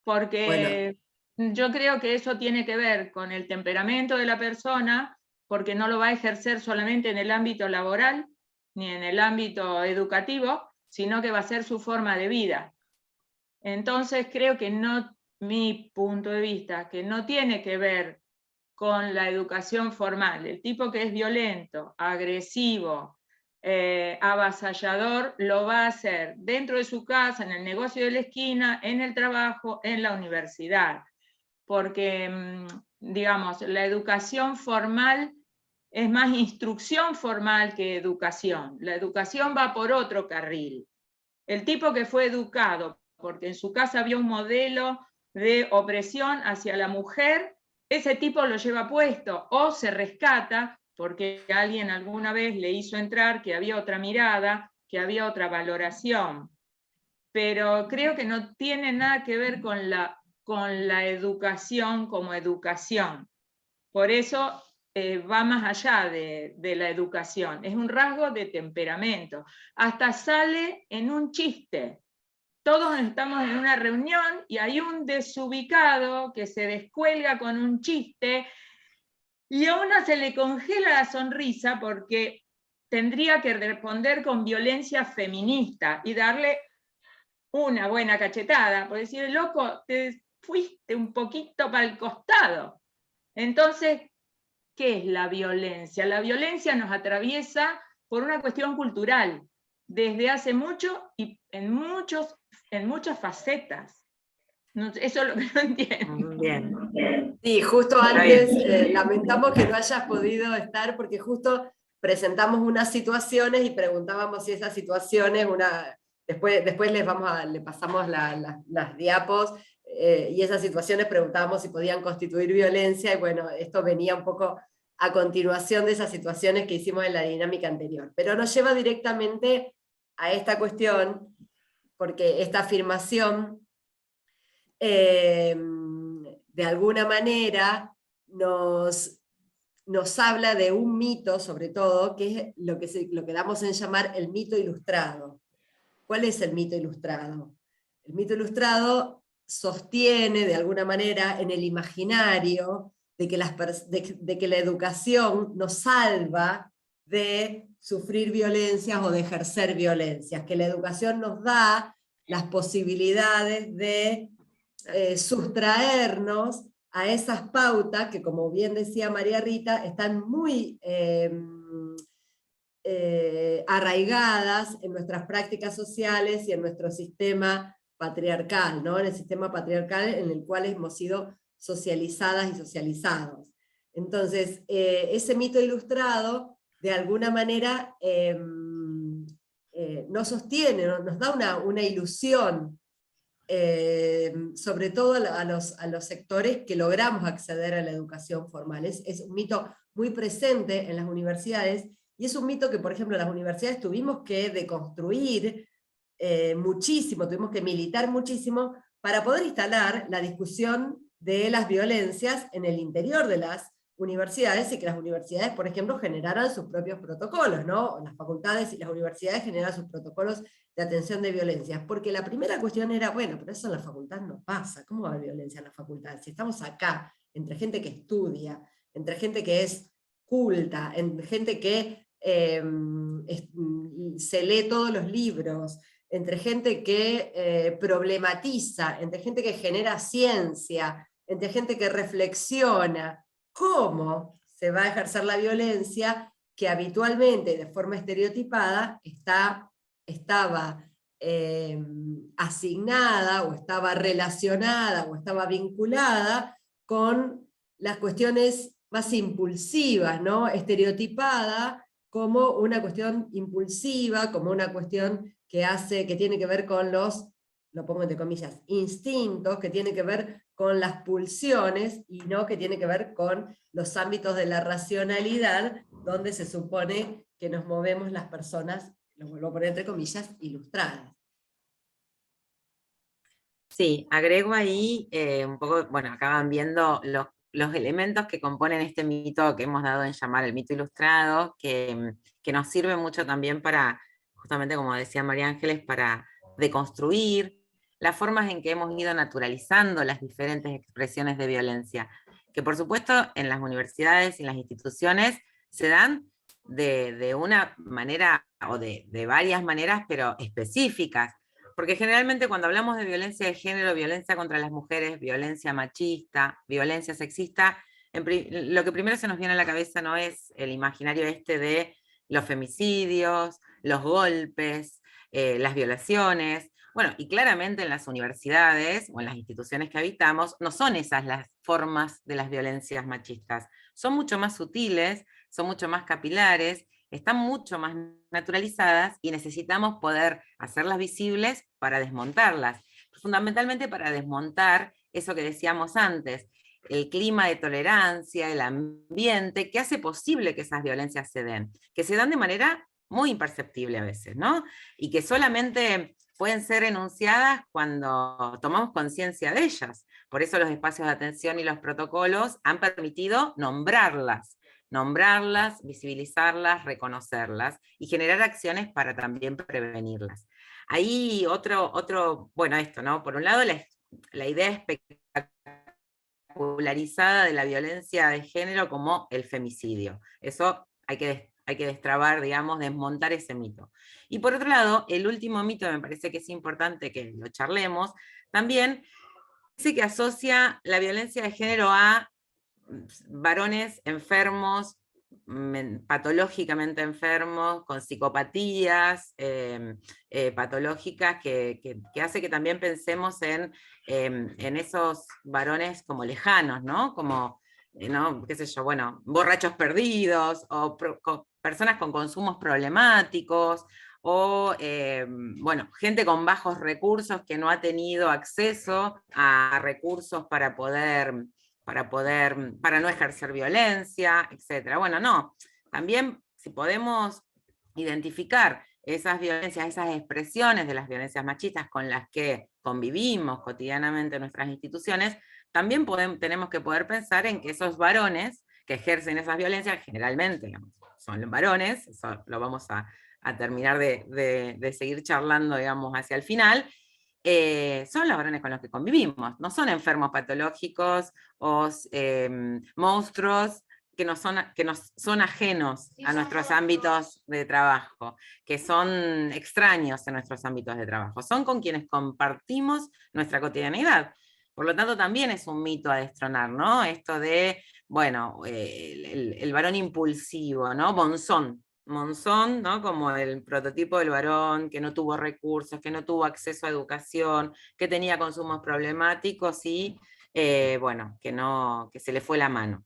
Speaker 8: Porque yo creo que eso tiene que ver con el temperamento de la persona, porque no lo va a ejercer solamente en el ámbito laboral, ni en el ámbito educativo, sino que va a ser su forma de vida. Entonces creo que no, mi punto de vista, que no tiene que ver con la educación formal. El tipo que es violento, agresivo, avasallador, lo va a hacer dentro de su casa, en el negocio de la esquina, en el trabajo, en la universidad. Porque, digamos, la educación formal es más instrucción formal que educación. La educación va por otro carril. El tipo que fue educado, porque en su casa había un modelo de opresión hacia la mujer, ese tipo lo lleva puesto o se rescata porque alguien alguna vez le hizo entrar que había otra mirada, que había otra valoración. Pero creo que no tiene nada que ver con la educación como educación. Por eso va más allá de la educación. Es un rasgo de temperamento. Hasta sale en un chiste. Todos estamos en una reunión y hay un desubicado que se descuelga con un chiste y a una se le congela la sonrisa porque tendría que responder con violencia feminista y darle una buena cachetada, por decir, loco, te fuiste un poquito para el costado. Entonces, ¿qué es la violencia? La violencia nos atraviesa por una cuestión cultural, desde hace mucho y en muchas facetas. Eso es lo que no entiendo.
Speaker 1: Bien. Sí, justo antes lamentamos que no hayas podido estar porque justo presentamos unas situaciones y preguntábamos si esas situaciones, después le pasamos las diapos, y esas situaciones preguntábamos si podían constituir violencia, y bueno, esto venía un poco a continuación de esas situaciones que hicimos en la dinámica anterior. Pero nos lleva directamente a esta cuestión, porque esta afirmación de alguna manera nos habla de un mito, sobre todo, que es lo que damos en llamar el mito ilustrado. ¿Cuál es el mito ilustrado? El mito ilustrado sostiene de alguna manera en el imaginario de que la educación nos salva de sufrir violencias o de ejercer violencias, que la educación nos da las posibilidades de sustraernos a esas pautas que, como bien decía María Rita, están muy arraigadas en nuestras prácticas sociales y en nuestro sistema patriarcal, ¿no? En el sistema patriarcal en el cual hemos sido socializadas y socializados. Entonces, ese mito ilustrado, de alguna manera, nos sostiene, nos da una ilusión, sobre todo a los sectores que logramos acceder a la educación formal. Es un mito muy presente en las universidades, y es un mito que, por ejemplo, en las universidades tuvimos que deconstruir muchísimo, tuvimos que militar muchísimo para poder instalar la discusión de las violencias en el interior de las universidades, y que las universidades, por ejemplo, generaran sus propios protocolos, ¿no? Las facultades y las universidades generan sus protocolos de atención de violencias, porque la primera cuestión era, bueno, pero eso en la facultad no pasa, ¿cómo va a haber violencia en la facultad? Si estamos acá, entre gente que estudia, entre gente que es culta, entre gente que se lee todos los libros, entre gente que problematiza, entre gente que genera ciencia, entre gente que reflexiona. ¿Cómo se va a ejercer la violencia que habitualmente, de forma estereotipada, estaba asignada, o estaba relacionada, o estaba vinculada con las cuestiones más impulsivas, ¿no? Estereotipada como una cuestión impulsiva, como una cuestión que tiene que ver con los lo pongo entre comillas, instintos, que tiene que ver con las pulsiones y no que tiene que ver con los ámbitos de la racionalidad, donde se supone que nos movemos las personas, lo vuelvo a poner entre comillas, ilustradas.
Speaker 3: Sí, agrego ahí un poco, bueno, acaban viendo los elementos que componen este mito que hemos dado en llamar el mito ilustrado, que nos sirve mucho también para, justamente como decía María Ángeles, para deconstruir las formas en que hemos ido naturalizando las diferentes expresiones de violencia, que por supuesto en las universidades y en las instituciones se dan de una manera, o de varias maneras, pero específicas. Porque generalmente cuando hablamos de violencia de género, violencia contra las mujeres, violencia machista, violencia sexista, lo que primero se nos viene a la cabeza no es el imaginario este de los femicidios, los golpes, las violaciones. Bueno, y claramente en las universidades o en las instituciones que habitamos no son esas las formas de las violencias machistas. Son mucho más sutiles, son mucho más capilares, están mucho más naturalizadas y necesitamos poder hacerlas visibles para desmontarlas. Fundamentalmente para desmontar eso que decíamos antes, el clima de tolerancia, el ambiente que hace posible que esas violencias se den, que se dan de manera muy imperceptible a veces, ¿no? Y que solamente pueden ser enunciadas cuando tomamos conciencia de ellas. Por eso los espacios de atención y los protocolos han permitido nombrarlas, visibilizarlas, reconocerlas y generar acciones para también prevenirlas. Ahí bueno, esto, ¿no? Por un lado, la idea espectacularizada de la violencia de género como el femicidio. Eso hay que destrabar, digamos, desmontar ese mito. Y por otro lado, el último mito, me parece que es importante que lo charlemos, también dice que asocia la violencia de género a varones enfermos, patológicamente enfermos, con psicopatías patológicas, que hace que también pensemos en esos varones como lejanos, ¿no? Como, ¿no? Qué sé yo, bueno, borrachos perdidos, o personas con consumos problemáticos, o bueno, gente con bajos recursos que no ha tenido acceso a recursos para no ejercer violencia, etc. Bueno, no, también si podemos identificar esas violencias, esas expresiones de las violencias machistas con las que convivimos cotidianamente en nuestras instituciones, también tenemos que poder pensar en que esos varones que ejercen esas violencias, generalmente, digamos, son varones, eso lo vamos a terminar de seguir charlando, digamos, hacia el final, son los varones con los que convivimos, no son enfermos patológicos o monstruos que nos son ajenos a nuestros ámbitos de trabajo, que son extraños en nuestros ámbitos de trabajo, son con quienes compartimos nuestra cotidianidad. Por lo tanto, también es un mito a destronar, ¿no? Esto de, bueno, el varón impulsivo, ¿no? Monzón, ¿no? Como el prototipo del varón que no tuvo recursos, que no tuvo acceso a educación, que tenía consumos problemáticos y, bueno, que se le fue la mano,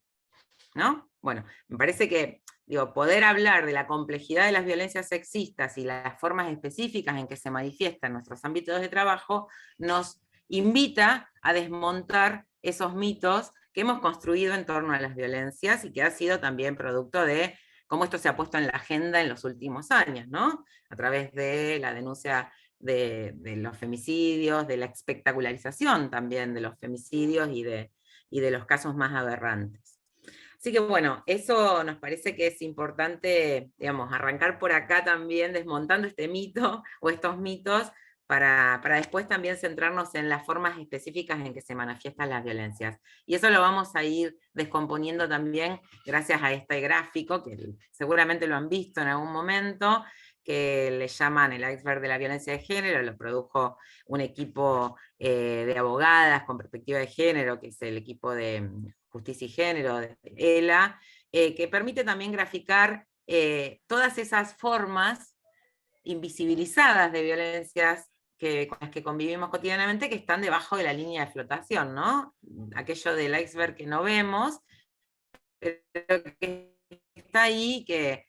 Speaker 3: ¿no? Bueno, me parece que, digo, poder hablar de la complejidad de las violencias sexistas y las formas específicas en que se manifiestan nuestros ámbitos de trabajo nos invita a desmontar esos mitos que hemos construido en torno a las violencias y que ha sido también producto de cómo esto se ha puesto en la agenda en los últimos años, ¿no? A través de la denuncia de los femicidios, de la espectacularización también de los femicidios y de los casos más aberrantes. Así que bueno, eso nos parece que es importante, digamos, arrancar por acá también desmontando este mito o estos mitos para después también centrarnos en las formas específicas en que se manifiestan las violencias. Y eso lo vamos a ir descomponiendo también gracias a este gráfico, que seguramente lo han visto en algún momento, que le llaman el iceberg de la violencia de género, lo produjo un equipo de abogadas con perspectiva de género, que es el equipo de Justicia y Género, de ELA, que permite también graficar todas esas formas invisibilizadas de violencias con las que convivimos cotidianamente, que están debajo de la línea de flotación, ¿no? Aquello del iceberg que no vemos, pero que está ahí, que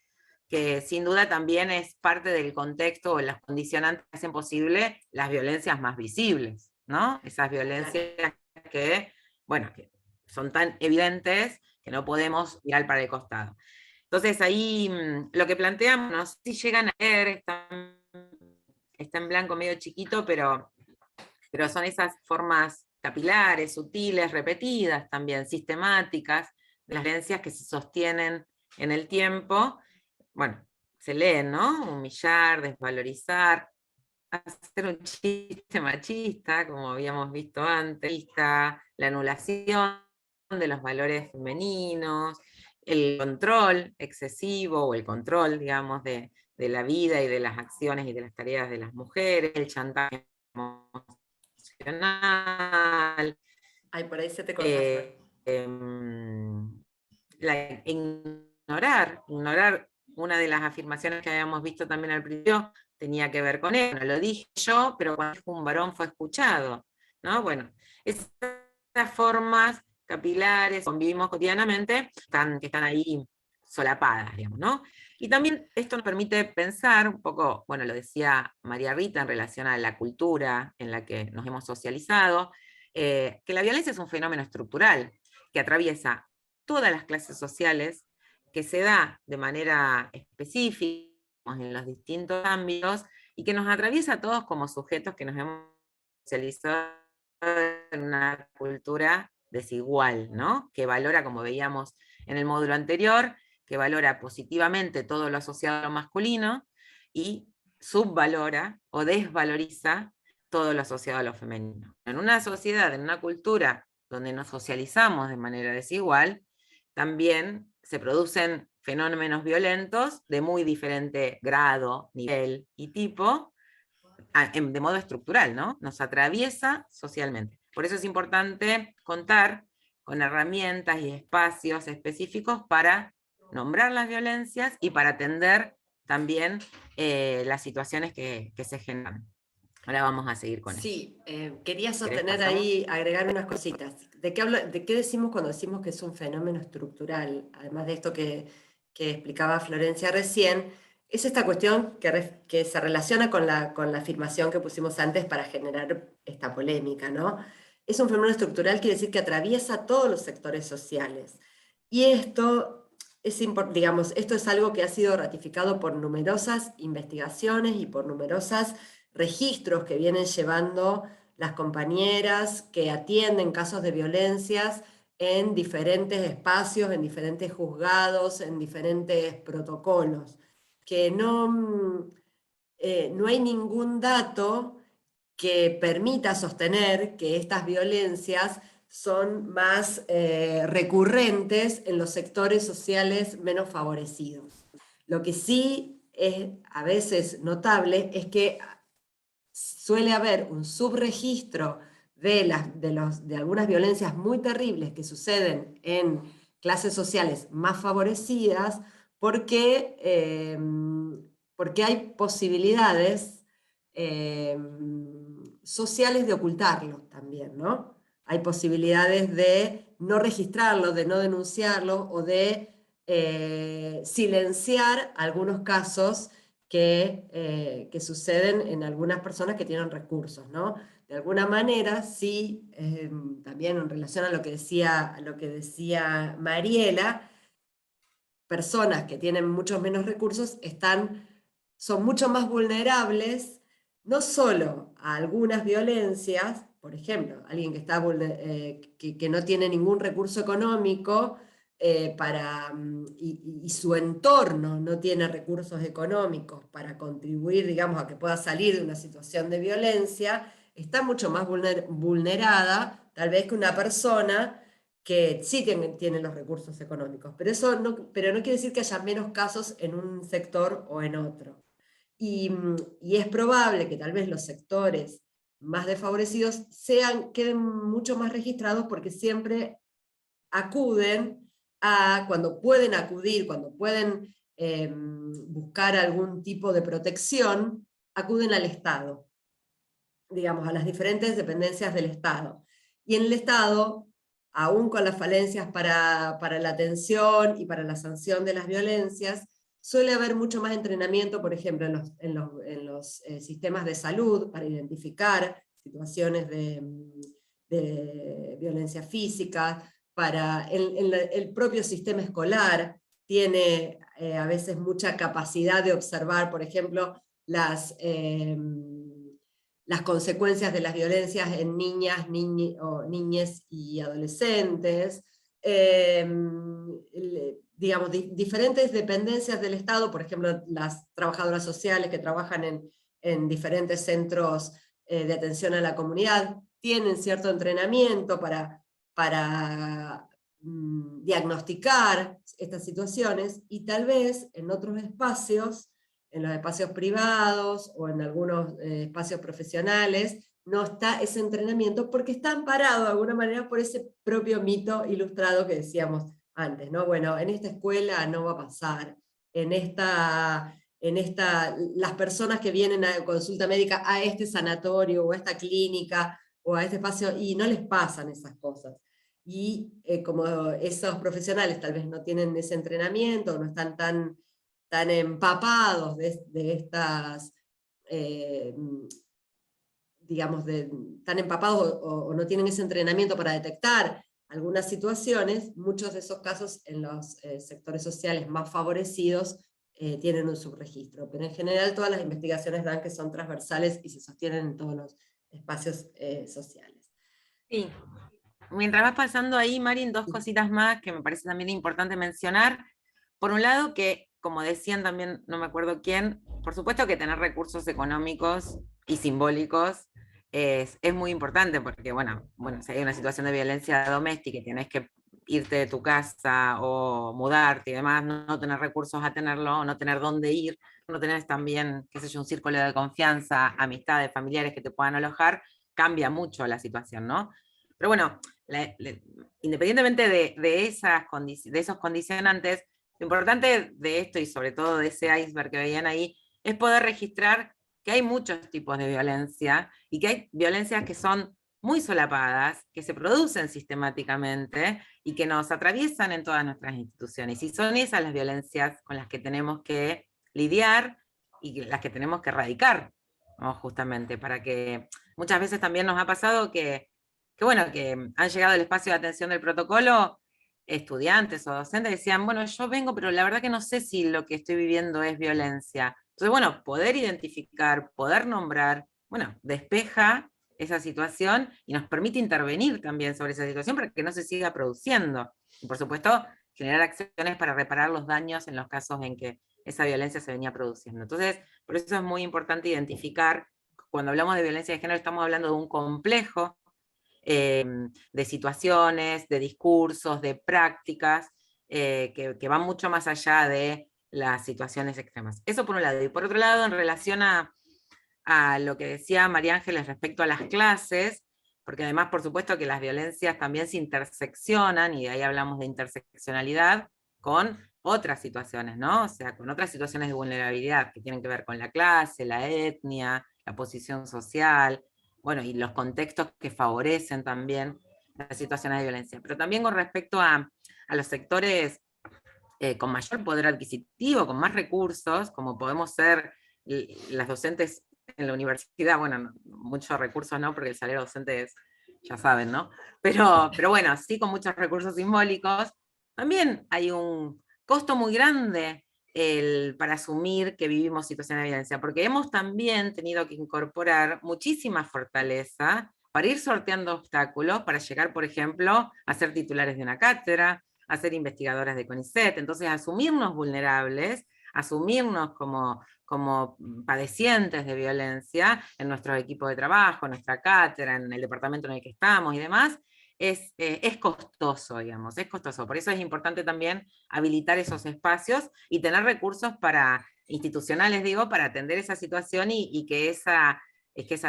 Speaker 3: que sin duda también es parte del contexto o las condicionantes que hacen posible las violencias más visibles, ¿no? Esas violencias que, bueno, que son tan evidentes que no podemos mirar para el costado. Entonces ahí lo que planteamos, no sé si llegan a ver, está en blanco medio chiquito, pero son esas formas capilares, sutiles, repetidas también, sistemáticas, de las violencias que se sostienen en el tiempo. Bueno, se leen, ¿no? Humillar, desvalorizar, hacer un chiste machista, como habíamos visto antes, la anulación de los valores femeninos, el control excesivo, o el control, digamos, de la vida y de las acciones y de las tareas de las mujeres, el chantaje emocional.
Speaker 1: Ay, por ahí se te corta.
Speaker 3: Ignorar una de las afirmaciones que habíamos visto también al principio, tenía que ver con eso, no lo dije yo, pero cuando un varón fue escuchado, ¿no? Bueno, esas formas capilares, convivimos cotidianamente, que están ahí solapadas, digamos, ¿no? Y también esto nos permite pensar un poco, bueno, lo decía María Rita en relación a la cultura en la que nos hemos socializado, que la violencia es un fenómeno estructural que atraviesa todas las clases sociales, que se da de manera específica en los distintos ámbitos y que nos atraviesa a todos como sujetos que nos hemos socializado en una cultura desigual, ¿no? Que valora, como veíamos en el módulo anterior, que valora positivamente todo lo asociado a lo masculino y subvalora o desvaloriza todo lo asociado a lo femenino. En una sociedad, en una cultura donde nos socializamos de manera desigual, también se producen fenómenos violentos de muy diferente grado, nivel y tipo, de modo estructural, ¿no? Nos atraviesa socialmente. Por eso es importante contar con herramientas y espacios específicos para nombrar las violencias y para atender también las situaciones que se generan. Ahora vamos a seguir con eso.
Speaker 1: Sí, quería sostener ahí, agregar unas cositas. ¿De qué decimos cuando decimos que es un fenómeno estructural? Además de esto que explicaba Florencia recién, es esta cuestión que se relaciona con la afirmación que pusimos antes para generar esta polémica, ¿no? Es un fenómeno estructural, quiere decir que atraviesa todos los sectores sociales. Y esto digamos, esto es algo que ha sido ratificado por numerosas investigaciones y por numerosas registros que vienen llevando las compañeras que atienden casos de violencias en diferentes espacios, en diferentes juzgados, en diferentes protocolos, que no hay ningún dato que permita sostener que estas violencias son más recurrentes en los sectores sociales menos favorecidos. Lo que sí es a veces notable es que suele haber un subregistro de algunas violencias muy terribles que suceden en clases sociales más favorecidas porque hay posibilidades sociales de ocultarlo también, ¿no? Hay posibilidades de no registrarlo, de no denunciarlo o de silenciar algunos casos que suceden en algunas personas que tienen recursos, ¿no? De alguna manera, sí, también en relación a lo que decía Mariela, personas que tienen muchos menos recursos son mucho más vulnerables, no solo a algunas violencias, por ejemplo, alguien que no tiene ningún recurso económico, y su entorno no tiene recursos económicos para contribuir, digamos, a que pueda salir de una situación de violencia, está mucho más vulnerada, tal vez, que una persona que sí tiene los recursos económicos. Pero no quiere decir que haya menos casos en un sector o en otro. Y es probable que tal vez los sectores más desfavorecidos queden mucho más registrados porque siempre acuden cuando pueden acudir, cuando pueden buscar algún tipo de protección, acuden al Estado, digamos, a las diferentes dependencias del Estado. Y en el Estado, aún con las falencias para la atención y para la sanción de las violencias, suele haber mucho más entrenamiento, por ejemplo, en los sistemas de salud para identificar situaciones de violencia física, el propio sistema escolar tiene a veces mucha capacidad de observar, por ejemplo, las consecuencias de las violencias en niñas, niñes y adolescentes. Digamos, diferentes dependencias del Estado, por ejemplo, las trabajadoras sociales que trabajan en diferentes centros de atención a la comunidad, tienen cierto entrenamiento para diagnosticar estas situaciones, y tal vez en otros espacios, en los espacios privados o en algunos espacios profesionales, no está ese entrenamiento porque está amparado de alguna manera por ese propio mito ilustrado que decíamos antes, ¿no? Bueno, en esta escuela no va a pasar, las personas que vienen a consulta médica a este sanatorio o a esta clínica o a este espacio, y no les pasan esas cosas. Y como esos profesionales tal vez no tienen ese entrenamiento, no están tan empapados de estas, digamos, tan empapados o no tienen ese entrenamiento para detectar algunas situaciones, muchos de esos casos en los sectores sociales más favorecidos tienen un subregistro, pero en general todas las investigaciones dan que son transversales y se sostienen en todos los espacios sociales.
Speaker 3: Sí. Mientras vas pasando ahí, Marín, dos cositas más que me parece también importante mencionar. Por un lado, que como decían también, no me acuerdo quién, por supuesto que tener recursos económicos y simbólicos es muy importante, porque bueno, si hay una situación de violencia doméstica y tienes que irte de tu casa o mudarte y demás, no tener recursos a tenerlo, o no tener dónde ir, no tenés también, qué sé yo, un círculo de confianza, amistades, familiares que te puedan alojar, cambia mucho la situación, ¿no? Pero bueno, independientemente de esos condicionantes, lo importante de esto, y sobre todo de ese iceberg que veían ahí, es poder registrar que hay muchos tipos de violencia, y que hay violencias que son muy solapadas, que se producen sistemáticamente, y que nos atraviesan en todas nuestras instituciones. Y son esas las violencias con las que tenemos que lidiar, y las que tenemos que erradicar, ¿no? Justamente, para que muchas veces también nos ha pasado que han llegado al espacio de atención del protocolo estudiantes o docentes que decían, bueno, yo vengo, pero la verdad que no sé si lo que estoy viviendo es violencia. Entonces, bueno, poder identificar, poder nombrar, bueno, despeja esa situación y nos permite intervenir también sobre esa situación para que no se siga produciendo. Y por supuesto, generar acciones para reparar los daños en los casos en que esa violencia se venía produciendo. Entonces, por eso es muy importante identificar, cuando hablamos de violencia de género, estamos hablando de un complejo de situaciones, de discursos, de prácticas, que van mucho más allá de las situaciones extremas. Eso por un lado. Y por otro lado, en relación a lo que decía María Ángeles respecto a las clases, porque además, por supuesto, que las violencias también se interseccionan, y de ahí hablamos de interseccionalidad, con otras situaciones, ¿no? O sea, con otras situaciones de vulnerabilidad que tienen que ver con la clase, la etnia, la posición social, bueno, y los contextos que favorecen también las situaciones de violencia. Pero también con respecto a los sectores con mayor poder adquisitivo, con más recursos, como podemos ser las docentes en la universidad, bueno, muchos recursos no, porque el salario docente es, ya saben, ¿no? Pero bueno, sí, con muchos recursos simbólicos, también hay un costo muy grande para asumir que vivimos situaciones de violencia, porque hemos también tenido que incorporar muchísima fortaleza para ir sorteando obstáculos, para llegar, por ejemplo, a ser titulares de una cátedra, a ser investigadoras de CONICET. Entonces, asumirnos vulnerables, asumirnos como padecientes de violencia en nuestro equipo de trabajo, en nuestra cátedra, en el departamento en el que estamos y demás, es costoso, digamos, es costoso. Por eso es importante también habilitar esos espacios y tener recursos institucionales, digo, para atender esa situación y que esa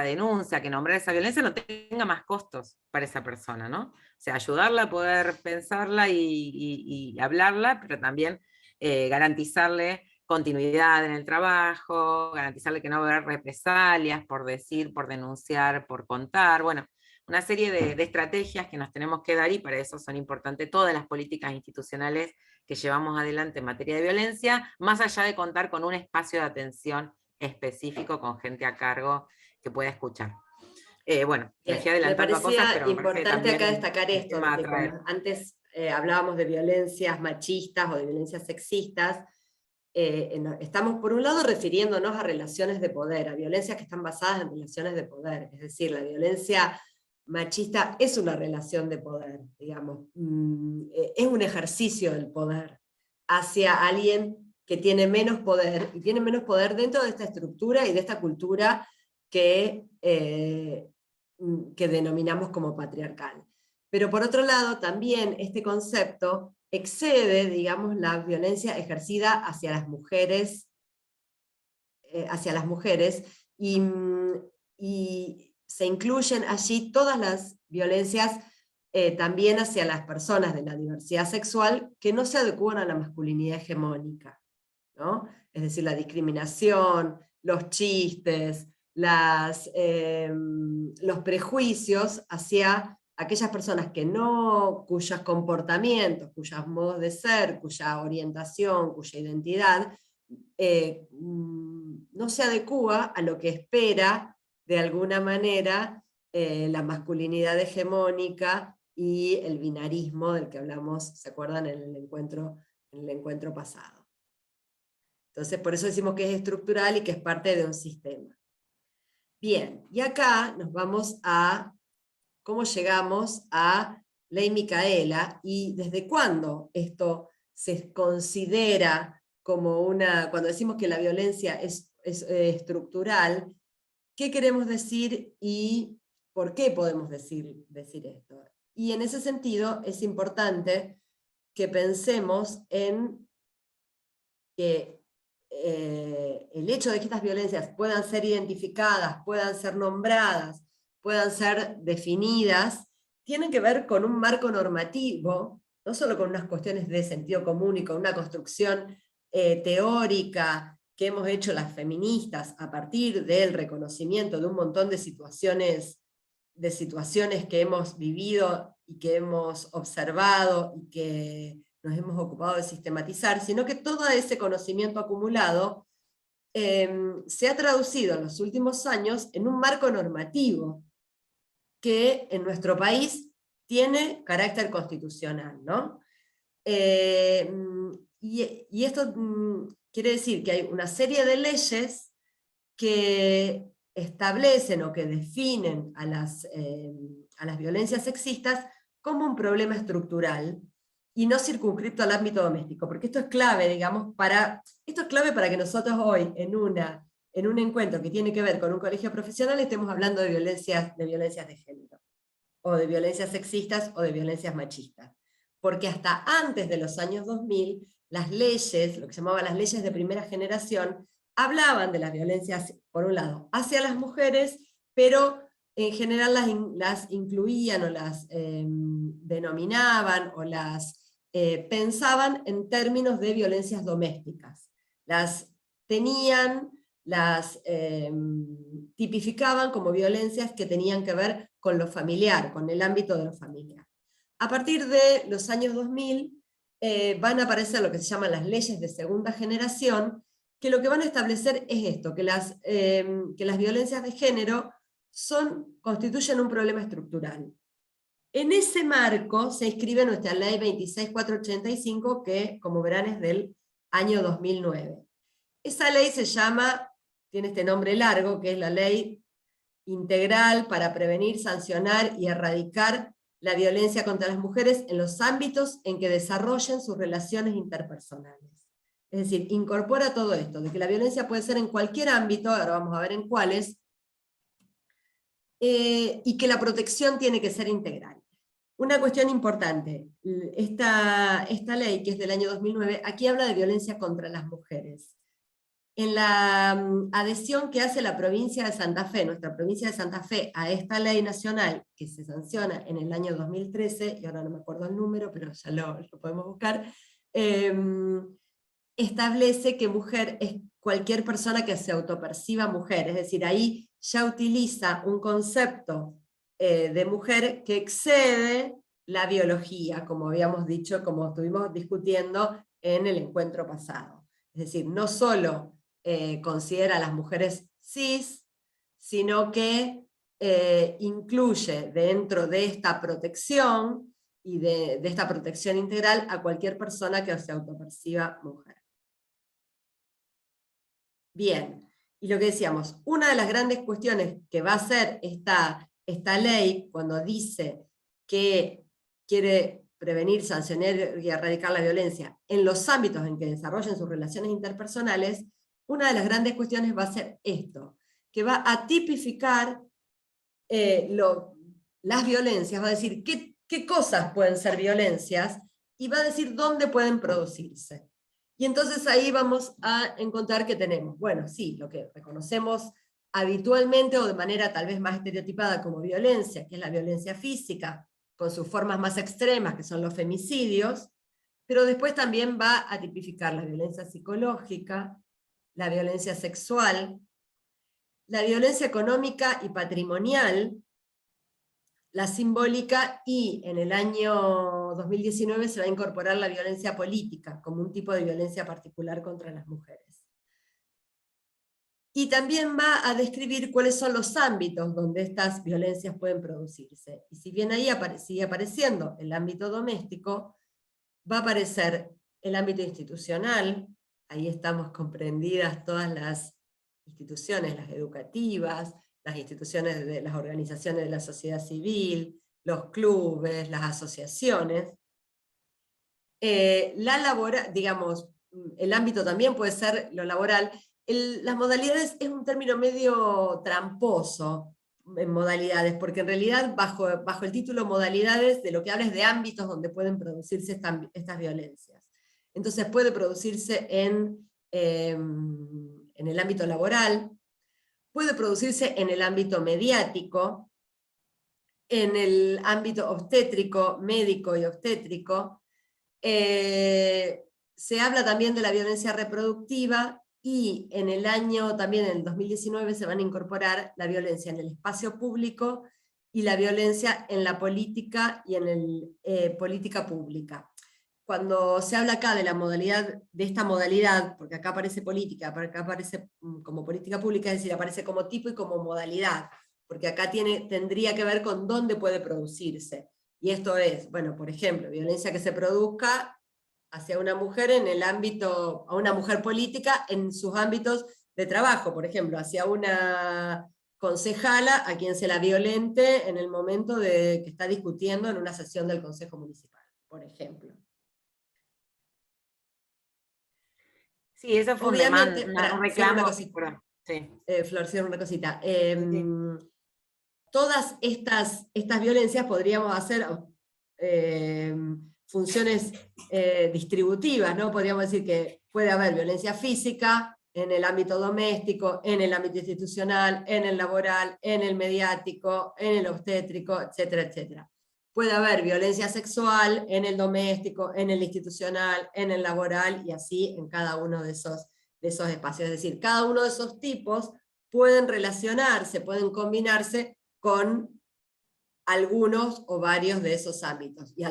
Speaker 3: denuncia, que nombrar esa violencia no tenga más costos para esa persona, ¿no? O sea, ayudarla a poder pensarla y hablarla, pero también garantizarle continuidad en el trabajo, garantizarle que no va a haber represalias por decir, por denunciar, por contar, bueno, una serie de estrategias que nos tenemos que dar, y para eso son importantes todas las políticas institucionales que llevamos adelante en materia de violencia, más allá de contar con un espacio de atención específico con gente a cargo que pueda escuchar. Bueno, me fui adelantando a cosas, pero me parece
Speaker 1: importante acá
Speaker 3: también
Speaker 1: destacar
Speaker 3: el
Speaker 1: esto,
Speaker 3: tema a
Speaker 1: que
Speaker 3: traer.
Speaker 1: como antes hablábamos de violencias machistas o de violencias sexistas, estamos por un lado refiriéndonos a relaciones de poder, a violencias que están basadas en relaciones de poder, es decir, la violencia machista es una relación de poder, digamos, es un ejercicio del poder hacia alguien que tiene menos poder, y tiene menos poder dentro de esta estructura y de esta cultura que denominamos como patriarcal. Pero por otro lado, también este concepto excede, digamos, la violencia ejercida hacia las mujeres, y se incluyen allí todas las violencias también hacia las personas de la diversidad sexual que no se adecúan a la masculinidad hegemónica, ¿no? Es decir, la discriminación, los chistes, los prejuicios hacia aquellas personas cuyos comportamientos, cuyos modos de ser, cuya orientación, cuya identidad no se adecúa a lo que espera de alguna manera la masculinidad hegemónica y el binarismo del que hablamos, ¿se acuerdan? En el encuentro pasado. Entonces, por eso decimos que es estructural y que es parte de un sistema. Bien, y acá nos vamos a cómo llegamos a Ley Micaela, y desde cuándo esto se considera como cuando decimos que la violencia es estructural, ¿qué queremos decir y por qué podemos decir esto? Y en ese sentido es importante que pensemos en que el hecho de que estas violencias puedan ser identificadas, puedan ser nombradas, puedan ser definidas, tienen que ver con un marco normativo, no solo con unas cuestiones de sentido común y con una construcción teórica que hemos hecho las feministas a partir del reconocimiento de un montón de situaciones que hemos vivido y que hemos observado y que nos hemos ocupado de sistematizar, sino que todo ese conocimiento acumulado se ha traducido en los últimos años en un marco normativo que en nuestro país tiene carácter constitucional, ¿no? Y esto quiere decir que hay una serie de leyes que establecen o que definen a las violencias sexistas como un problema estructural y no circunscripto al ámbito doméstico, porque esto es clave, digamos, para que nosotros hoy, en un encuentro que tiene que ver con un colegio profesional, estemos hablando de violencias de género, o de violencias sexistas, o de violencias machistas. Porque hasta antes de los años 2000, las leyes, lo que se llamaban las leyes de primera generación, hablaban de las violencias, por un lado, hacia las mujeres, pero en general las incluían o las denominaban o las pensaban en términos de violencias domésticas. Las tipificaban como violencias que tenían que ver con lo familiar, con el ámbito de lo familiar. A partir de los años 2000 van a aparecer lo que se llaman las leyes de segunda generación, que lo que van a establecer es esto, que las violencias de género constituyen un problema estructural. En ese marco se inscribe nuestra ley 26485, que, como verán, es del año 2009. Esa ley tiene este nombre largo, que es la Ley Integral para Prevenir, Sancionar y Erradicar la Violencia contra las Mujeres en los ámbitos en que desarrollen sus relaciones interpersonales. Es decir, incorpora todo esto, de que la violencia puede ser en cualquier ámbito, ahora vamos a ver en cuáles, y que la protección tiene que ser integral. Una cuestión importante, esta ley, que es del año 2009, aquí habla de violencia contra las mujeres. En la adhesión que hace la provincia de Santa Fe, nuestra provincia de Santa Fe, a esta ley nacional, que se sanciona en el año 2013, y ahora no me acuerdo el número, pero ya lo podemos buscar, establece que mujer es cualquier persona que se autoperciba mujer, es decir, ahí ya utiliza un concepto de mujer que excede la biología, como habíamos dicho, como estuvimos discutiendo en el encuentro pasado. Es decir, no solo considera a las mujeres cis, sino que incluye dentro de esta protección y de esta protección integral a cualquier persona que se autoperciba mujer. Bien, y lo que decíamos, una de las grandes cuestiones que va a hacer esta ley, cuando dice que quiere prevenir, sancionar y erradicar la violencia en los ámbitos en que desarrollen sus relaciones interpersonales, una de las grandes cuestiones va a ser esto, que va a tipificar las violencias, va a decir qué cosas pueden ser violencias, y va a decir dónde pueden producirse. Y entonces ahí vamos a encontrar que tenemos, bueno, sí, lo que reconocemos habitualmente o de manera tal vez más estereotipada como violencia, que es la violencia física, con sus formas más extremas, que son los femicidios, pero después también va a tipificar la violencia psicológica, la violencia sexual, la violencia económica y patrimonial, la simbólica, y en el año 2019 se va a incorporar la violencia política como un tipo de violencia particular contra las mujeres. Y también va a describir cuáles son los ámbitos donde estas violencias pueden producirse. Y si bien ahí sigue apareciendo el ámbito doméstico, va a aparecer el ámbito institucional, ahí estamos comprendidas todas las instituciones, las educativas, las instituciones de las organizaciones de la sociedad civil, los clubes, las asociaciones. Digamos, el ámbito también puede ser lo laboral. Las modalidades es un término medio tramposo en modalidades, porque en realidad bajo el título modalidades de lo que habla es de ámbitos donde pueden producirse estas violencias. Entonces puede producirse en el ámbito laboral, puede producirse en el ámbito mediático, en el ámbito obstétrico, médico y obstétrico. Se habla también de la violencia reproductiva, y en el año, también en el 2019, se van a incorporar la violencia en el espacio público y la violencia en la política y en política pública. Cuando se habla acá de la modalidad, de esta modalidad, porque acá aparece política, acá aparece como política pública, es decir, aparece como tipo y como modalidad, porque acá tendría que ver con dónde puede producirse. Y esto es, bueno, por ejemplo, violencia que se produzca hacia una mujer en el ámbito, a una mujer política en sus ámbitos de trabajo, por ejemplo, hacia una concejala a quien se la violente en el momento de que está discutiendo en una sesión del Consejo Municipal, por ejemplo.
Speaker 3: Sí, eso fue
Speaker 1: Obviamente,
Speaker 3: un reclamo.
Speaker 1: una cosita.
Speaker 3: Sí.
Speaker 1: Flor, cierro una cosita.
Speaker 3: Sí.
Speaker 1: Todas estas violencias podríamos hacer funciones distributivas, ¿no? Podríamos decir que puede haber violencia física en el ámbito doméstico, en el ámbito institucional, en el laboral, en el mediático, en el obstétrico, etcétera, etcétera. Puede haber violencia sexual en el doméstico, en el institucional, en el laboral, y así en cada uno de esos espacios. Es decir, cada uno de esos tipos pueden relacionarse, pueden combinarse con algunos o varios de esos ámbitos. Y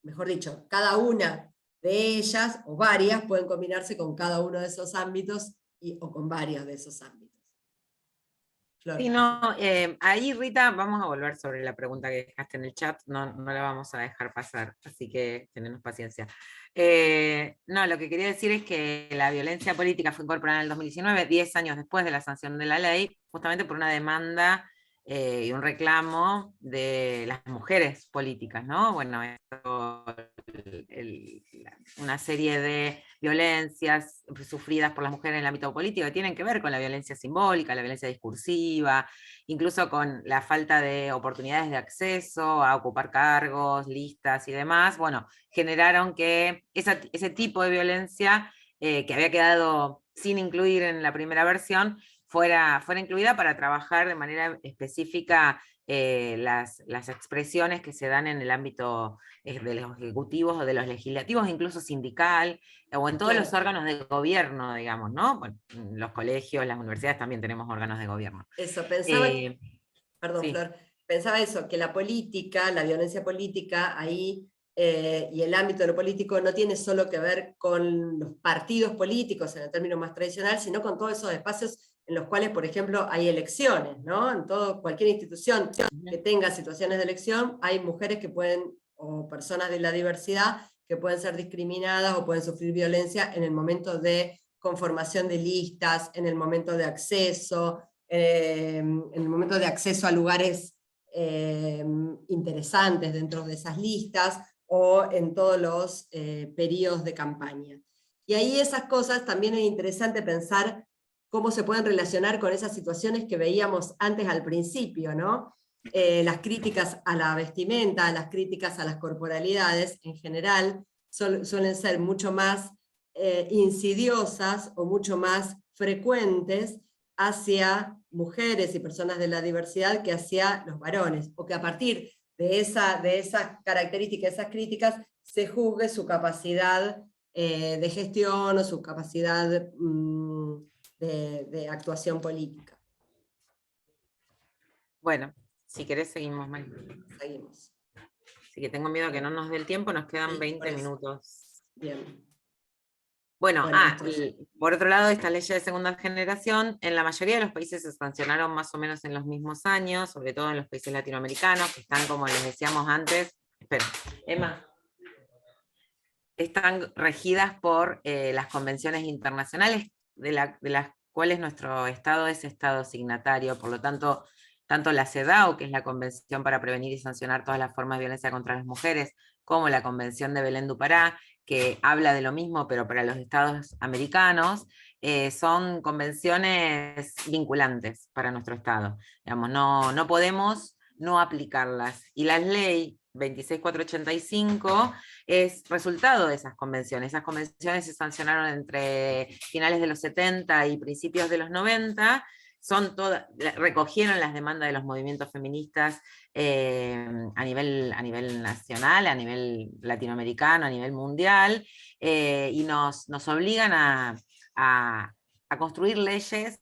Speaker 1: mejor dicho, cada una de ellas, o varias, pueden combinarse con cada uno de esos ámbitos o con varios de esos ámbitos. Flor.
Speaker 3: Sí, no, ahí Rita, vamos a volver sobre la pregunta que dejaste en el chat, no la vamos a dejar pasar, así que tenenos paciencia. No, lo que quería decir es que la violencia política fue incorporada en el 2019, 10 años después de la sanción de la ley, justamente por una demanda y un reclamo de las mujeres políticas, ¿no? Bueno, una serie de violencias sufridas por las mujeres en el ámbito político que tienen que ver con la violencia simbólica, la violencia discursiva, incluso con la falta de oportunidades de acceso a ocupar cargos, listas y demás, bueno, generaron que ese tipo de violencia que había quedado sin incluir en la primera versión, fuera incluida para trabajar de manera específica las expresiones que se dan en el ámbito de los ejecutivos o de los legislativos, incluso sindical, o en todos los órganos de gobierno, digamos, ¿no? Bueno, los colegios, las universidades también tenemos órganos de gobierno.
Speaker 1: Eso, pensaba, perdón,
Speaker 3: sí.
Speaker 1: Flor, pensaba eso, que la política, la violencia política ahí, y el ámbito de lo político no tiene solo que ver con los partidos políticos en el término más tradicional, sino con todos esos espacios en los cuales, por ejemplo, hay elecciones, ¿no? En cualquier institución que tenga situaciones de elección, hay mujeres que pueden, o personas de la diversidad, que pueden ser discriminadas o pueden sufrir violencia en el momento de conformación de listas, en el momento de acceso, en el momento de acceso a lugares interesantes dentro de esas listas, o en todos los periodos de campaña. Y ahí esas cosas también es interesante pensar cómo se pueden relacionar con esas situaciones que veíamos antes al principio, ¿no? Las críticas a la vestimenta, las críticas a las corporalidades en general, suelen ser mucho más insidiosas o mucho más frecuentes hacia mujeres y personas de la diversidad que hacia los varones, o que a partir de esas características, esas críticas, se juzgue su capacidad de gestión o su capacidad de actuación política.
Speaker 3: Bueno, si querés seguimos, Mari.
Speaker 1: Seguimos.
Speaker 3: Así que tengo miedo que no nos dé el tiempo, nos quedan
Speaker 1: Sí,
Speaker 3: 20 minutos.
Speaker 1: Bien.
Speaker 3: Bueno,
Speaker 1: Entonces,
Speaker 3: por otro lado, estas leyes de segunda generación, en la mayoría de los países se sancionaron más o menos en los mismos años, sobre todo en los países latinoamericanos, que están, como les decíamos antes, Emma, están regidas por las convenciones internacionales, de las cuales nuestro Estado es Estado signatario, por lo tanto, tanto la CEDAW, que es la Convención para Prevenir y Sancionar todas las formas de violencia contra las mujeres, como la Convención de Belén do Pará, que habla de lo mismo, pero para los estados americanos, son convenciones vinculantes para nuestro Estado. Digamos, no podemos no aplicarlas. Y la ley 26485 es resultado de esas convenciones. Esas convenciones se sancionaron entre finales de los 70 y principios de los 90, recogieron las demandas de los movimientos feministas a nivel nacional, a nivel latinoamericano, a nivel mundial, y nos obligan a construir leyes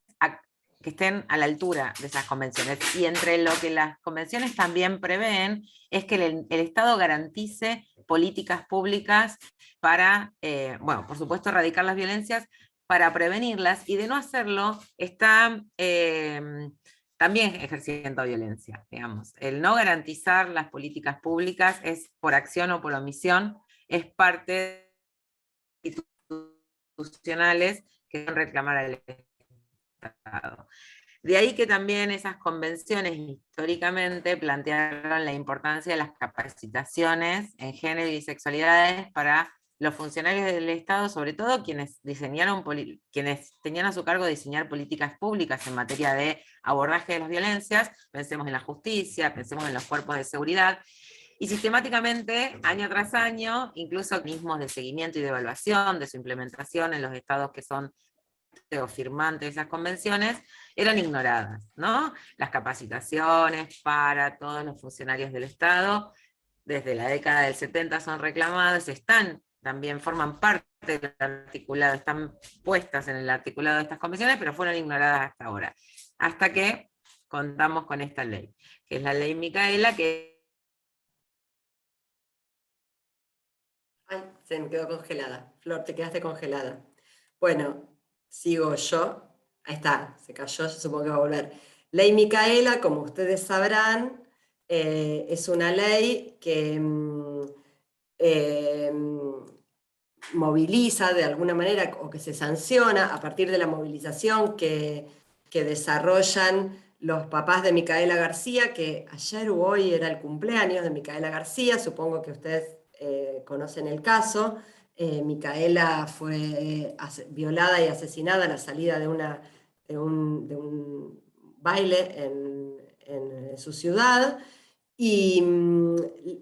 Speaker 3: que estén a la altura de esas convenciones. Y entre lo que las convenciones también prevén es que el Estado garantice políticas públicas para, bueno, por supuesto, erradicar las violencias, para prevenirlas, y de no hacerlo está también ejerciendo violencia, digamos. El no garantizar las políticas públicas es por acción o por omisión, es parte de institucionales que deben reclamar al Estado. De ahí que también esas convenciones históricamente plantearon la importancia de las capacitaciones en género y sexualidades para los funcionarios del Estado, sobre todo quienes tenían a su cargo diseñar políticas públicas en materia de abordaje de las violencias. Pensemos en la justicia, pensemos en los cuerpos de seguridad, y sistemáticamente, año tras año, incluso mecanismos de seguimiento y de evaluación de su implementación en los estados que son o firmantes de esas convenciones, eran ignoradas, ¿no? Las capacitaciones para todos los funcionarios del Estado, desde la década del 70 son reclamadas, también forman parte del articulado, están puestas en el articulado de estas convenciones, pero fueron ignoradas hasta ahora. Hasta que contamos con esta ley, que es la ley Micaela, que...
Speaker 1: Ay, se me quedó congelada. Flor, te quedaste congelada. Bueno, sigo yo. Ahí está, se cayó, yo supongo que va a volver. Ley Micaela, como ustedes sabrán, es una ley que moviliza de alguna manera, o que se sanciona a partir de la movilización que desarrollan los papás de Micaela García, que ayer o hoy era el cumpleaños de Micaela García, supongo que ustedes conocen el caso. Micaela fue violada y asesinada a la salida de un baile en su ciudad. ¿Y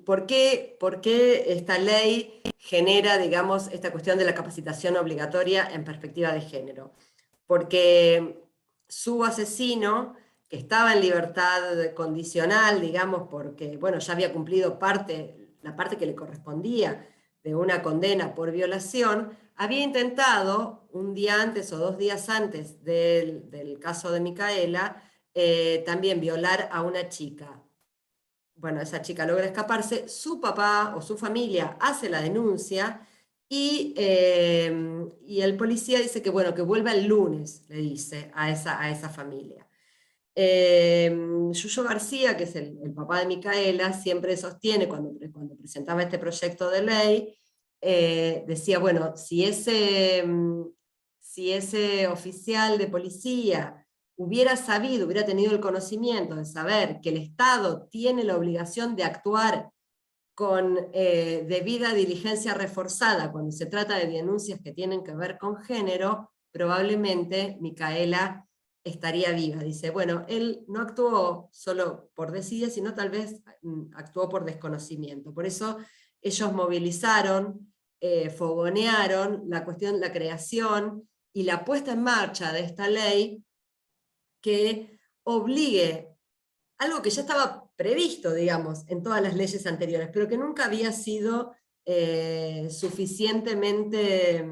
Speaker 1: por qué esta ley genera, digamos, esta cuestión de la capacitación obligatoria en perspectiva de género? Porque su asesino, que estaba en libertad condicional, digamos, porque bueno, ya había cumplido la parte que le correspondía de una condena por violación, había intentado un día antes o 2 días antes del caso de Micaela, también violar a una chica. bueno, esa chica logra escaparse, su papá o su familia hace la denuncia, y el policía dice que, bueno, que vuelva el lunes, le dice a esa familia. Yuyo García, que es el papá de Micaela, siempre sostiene, cuando presentaba este proyecto de ley, decía, bueno, si ese oficial de policía hubiera tenido el conocimiento de saber que el Estado tiene la obligación de actuar con debida diligencia reforzada cuando se trata de denuncias que tienen que ver con género, probablemente Micaela estaría viva. Dice, bueno, él no actuó solo por desidia, sino tal vez actuó por desconocimiento. Por eso ellos movilizaron, fogonearon la creación y la puesta en marcha de esta ley que obligue algo que ya estaba previsto, digamos, en todas las leyes anteriores, pero que nunca había sido suficientemente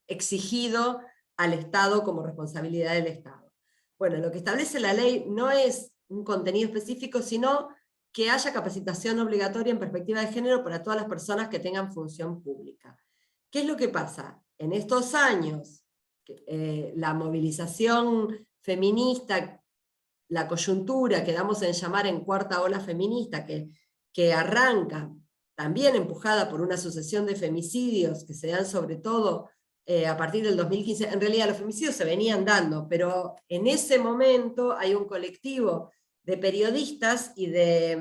Speaker 1: exigido al Estado como responsabilidad del Estado. Bueno, lo que establece la ley no es un contenido específico, sino que haya capacitación obligatoria en perspectiva de género para todas las personas que tengan función pública. ¿Qué es lo que pasa? En estos años, la movilización feminista, la coyuntura que damos en llamar en cuarta ola feminista, que arranca también empujada por una sucesión de femicidios que se dan sobre todo a partir del 2015, en realidad los femicidios se venían dando, pero en ese momento hay un colectivo de periodistas y de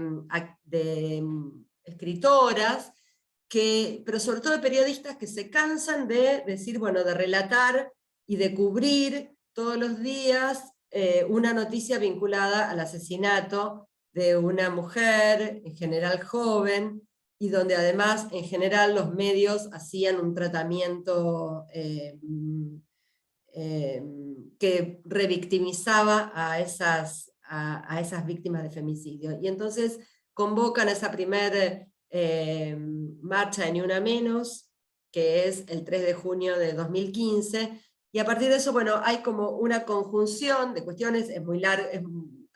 Speaker 1: escritoras, pero sobre todo de periodistas que se cansan de decir, bueno, de relatar y de cubrir todos los días una noticia vinculada al asesinato de una mujer, en general joven, y donde además en general los medios hacían un tratamiento que revictimizaba a esas víctimas de femicidio. Y entonces convocan a esa primera marcha de Ni Una Menos, que es el 3 de junio de 2015, y a partir de eso, bueno, hay como una conjunción de cuestiones, es muy largo,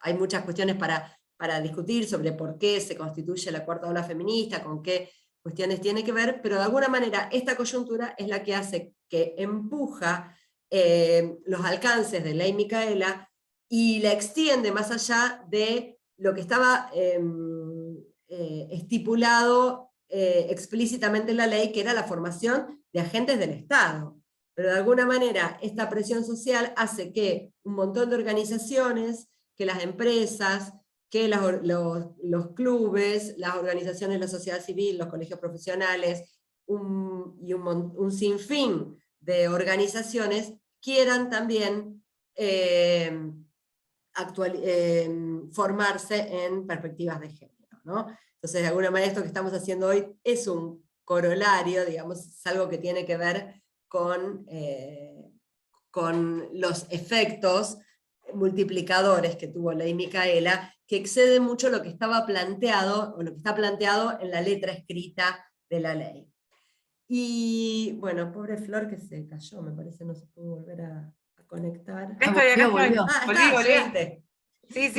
Speaker 1: hay muchas cuestiones para discutir sobre por qué se constituye la cuarta ola feminista, con qué cuestiones tiene que ver, pero de alguna manera esta coyuntura es la que hace que empuja los alcances de Ley Micaela y la extiende más allá de lo que estaba estipulado explícitamente en la ley, que era la formación de agentes del Estado. Pero de alguna manera esta presión social hace que un montón de organizaciones, que las empresas, que los clubes, las organizaciones de la sociedad civil, los colegios profesionales, un sinfín de organizaciones quieran también formarse en perspectivas de género, ¿no? Entonces, de alguna manera, esto que estamos haciendo hoy es un corolario, digamos, es algo que tiene que ver con los efectos multiplicadores que tuvo Ley Micaela, que excede mucho lo que estaba planteado, o lo que está planteado en la letra escrita de la ley. Y bueno, pobre Flor que se cayó, me parece, no se pudo volver a conectar.
Speaker 2: Volvió.
Speaker 1: Llegaste.
Speaker 3: Sí,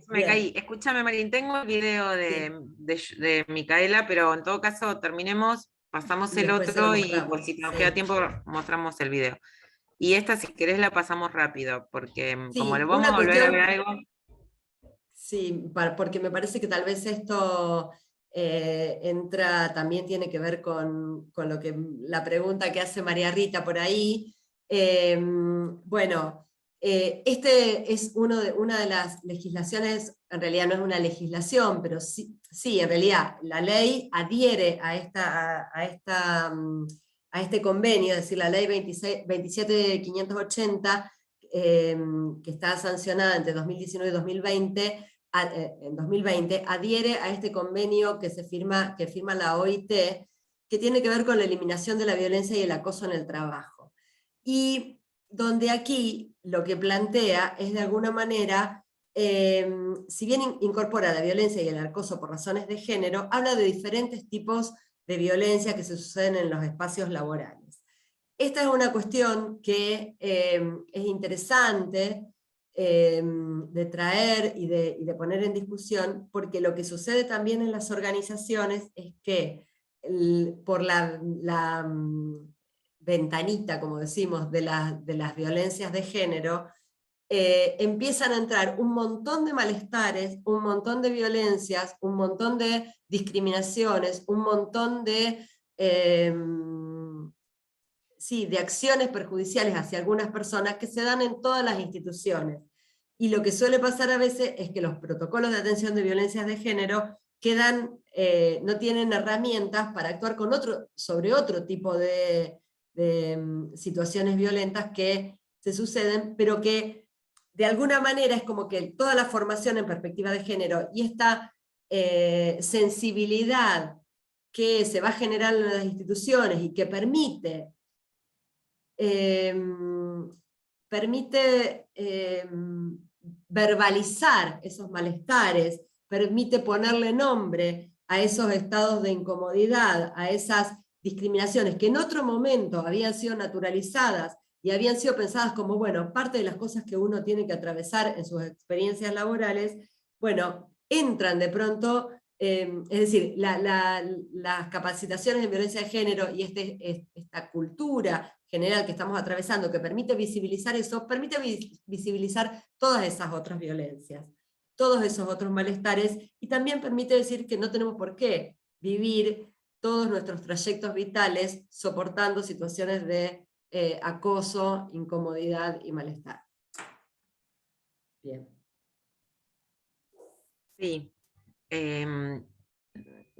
Speaker 3: me caí. Escúchame, Marín, tengo el video de Micaela, pero en todo caso terminemos, pasamos el otro y por si nos queda tiempo mostramos el video. Y esta, si querés, la pasamos rápido, porque como lo vamos a volver a ver algo.
Speaker 1: Sí, porque me parece que tal vez esto también tiene que ver con la pregunta que hace María Rita por ahí. Bueno, este es una de las legislaciones, en realidad no es una legislación, pero sí, en realidad la ley adhiere a este convenio, es decir, la ley 27580, que está sancionada entre 2019 y 2020, en 2020, adhiere a este convenio que firma la OIT, que tiene que ver con la eliminación de la violencia y el acoso en el trabajo. Y donde aquí lo que plantea es de alguna manera, si bien incorpora la violencia y el acoso por razones de género, habla de diferentes tipos de violencia que se suceden en los espacios laborales. Esta es una cuestión que es interesante de traer y de poner en discusión, porque lo que sucede también en las organizaciones es que por la ventanita, como decimos, de las violencias de género, empiezan a entrar un montón de malestares, un montón de violencias, un montón de discriminaciones, un montón de, de acciones perjudiciales hacia algunas personas que se dan en todas las instituciones. Y lo que suele pasar a veces es que los protocolos de atención de violencias de género quedan, no tienen herramientas para actuar sobre otro tipo de situaciones violentas que se suceden, pero que de alguna manera es como que toda la formación en perspectiva de género y esta sensibilidad que se va generando en las instituciones y que permite verbalizar esos malestares, permite ponerle nombre a esos estados de incomodidad, a esas discriminaciones que en otro momento habían sido naturalizadas y habían sido pensadas como, bueno, parte de las cosas que uno tiene que atravesar en sus experiencias laborales, bueno, entran de pronto, es decir, las capacitaciones en violencia de género y esta cultura general que estamos atravesando, que permite visibilizar eso, permite visibilizar todas esas otras violencias, todos esos otros malestares, y también permite decir que no tenemos por qué vivir todos nuestros trayectos vitales soportando situaciones de acoso, incomodidad y malestar. Bien.
Speaker 3: Sí.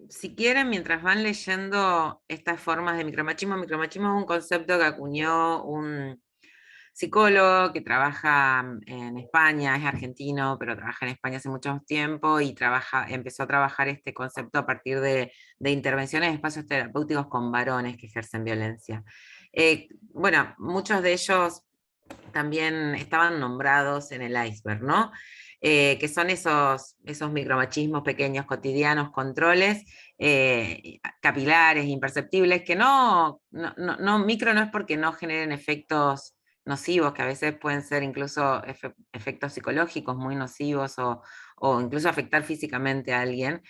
Speaker 3: Si quieren, mientras van leyendo estas formas de micromachismo, micromachismo es un concepto que acuñó un psicólogo que trabaja en España, es argentino, pero trabaja en España hace mucho tiempo y empezó a trabajar este concepto a partir de intervenciones de espacios terapéuticos con varones que ejercen violencia. Bueno, muchos de ellos también estaban nombrados en el iceberg, ¿no? Que son esos micromachismos pequeños, cotidianos, controles, capilares, imperceptibles, que micro no es porque no generen efectos nocivos, que a veces pueden ser incluso efectos psicológicos muy nocivos o incluso afectar físicamente a alguien,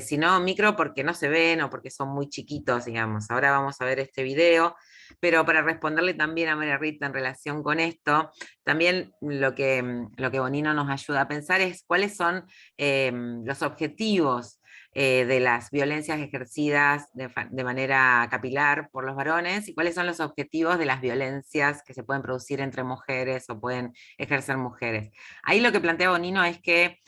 Speaker 3: sino micro porque no se ven o porque son muy chiquitos, digamos. Ahora vamos a ver este video, pero para responderle también a María Rita en relación con esto, también lo que Bonino nos ayuda a pensar es cuáles son los objetivos de las violencias ejercidas de manera capilar por los varones y cuáles son los objetivos de las violencias que se pueden producir entre mujeres o pueden ejercer mujeres. Ahí lo que plantea Bonino es que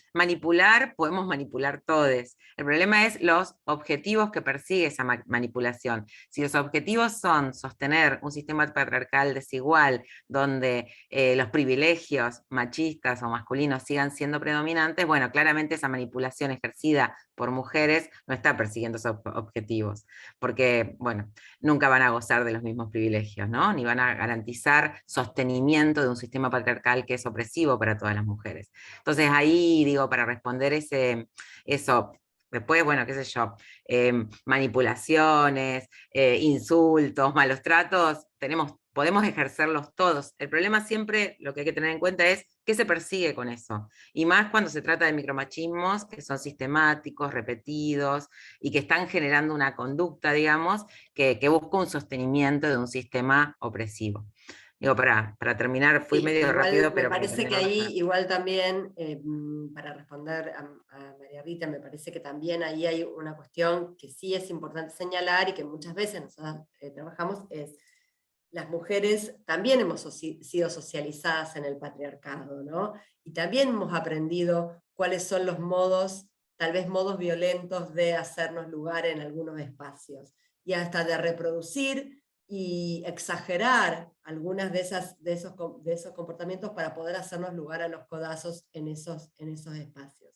Speaker 3: podemos manipular todos. El problema es los objetivos que persigue esa manipulación. Si los objetivos son sostener un sistema patriarcal desigual, donde los privilegios machistas o masculinos sigan siendo predominantes, bueno, claramente esa manipulación ejercida por mujeres no está persiguiendo esos objetivos, porque, bueno, nunca van a gozar de los mismos privilegios, ¿no? Ni van a garantizar sostenimiento de un sistema patriarcal que es opresivo para todas las mujeres. Entonces ahí, digo, para responder eso, después, bueno, qué sé yo, manipulaciones, insultos, malos tratos, podemos ejercerlos todos. El problema siempre, lo que hay que tener en cuenta es qué se persigue con eso. Y más cuando se trata de micromachismos que son sistemáticos, repetidos, y que están generando una conducta, digamos, que busca un sostenimiento de un sistema opresivo. Digo, para terminar, fui medio rápido, pero
Speaker 1: me parece que ahí igual también, para responder a María Rita, me parece que también ahí hay una cuestión que sí es importante señalar y que muchas veces nosotros trabajamos, es las mujeres también hemos sido socializadas en el patriarcado, ¿no? Y también hemos aprendido cuáles son los modos, tal vez modos violentos de hacernos lugar en algunos espacios, y hasta de reproducir y exagerar algunas de esos comportamientos para poder hacernos lugar a los codazos en esos espacios.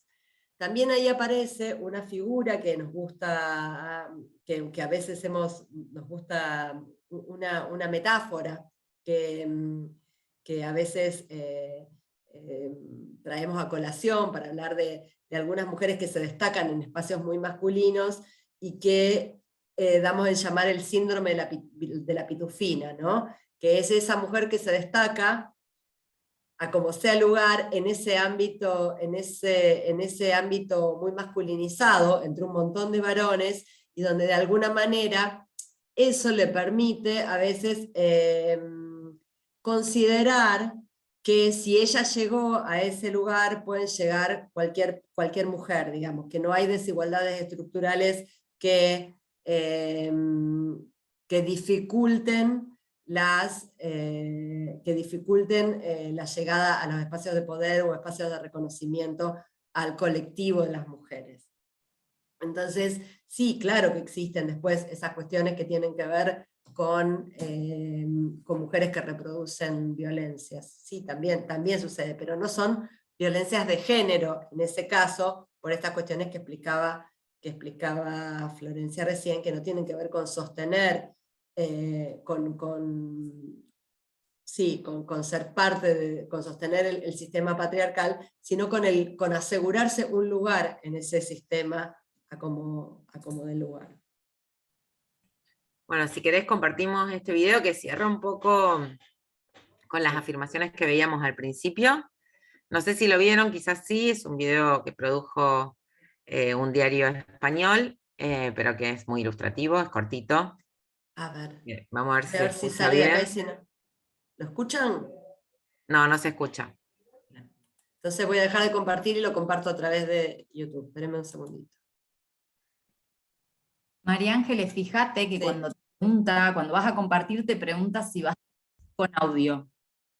Speaker 1: También ahí aparece una figura que nos gusta, que a veces nos gusta, una metáfora que a veces traemos a colación para hablar de algunas mujeres que se destacan en espacios muy masculinos y que damos en llamar el síndrome de la pitufina, ¿no? Que es esa mujer que se destaca a como sea el lugar, en ese ámbito muy masculinizado, entre un montón de varones, y donde de alguna manera eso le permite a veces considerar que si ella llegó a ese lugar, pueden llegar cualquier mujer, digamos, que no hay desigualdades estructurales que dificulten la llegada a los espacios de poder o espacios de reconocimiento al colectivo de las mujeres. Entonces, sí, claro que existen después esas cuestiones que tienen que ver con mujeres que reproducen violencias. Sí, también sucede, pero no son violencias de género, en ese caso, por estas cuestiones que explicaba Florencia recién, que no tienen que ver con sostener, con ser parte con sostener el sistema patriarcal, sino con asegurarse un lugar en ese sistema a como del lugar.
Speaker 3: Bueno, si querés compartimos este video que cierra un poco con las afirmaciones que veíamos al principio. No sé si lo vieron, quizás sí, es un video que produjo un diario español, pero que es muy ilustrativo, es cortito.
Speaker 1: A ver.
Speaker 3: Bien, vamos a ver si
Speaker 1: A ver
Speaker 3: se
Speaker 1: si
Speaker 3: escucha
Speaker 1: sale
Speaker 3: bien.
Speaker 1: acá y si no. ¿Lo escuchan?
Speaker 3: No, no se escucha.
Speaker 1: Entonces voy a dejar de compartir y lo comparto a través de YouTube. Espérenme un segundito.
Speaker 2: María Ángeles, fíjate que
Speaker 1: Sí.
Speaker 2: cuando vas a compartir, te pregunta si vas con audio.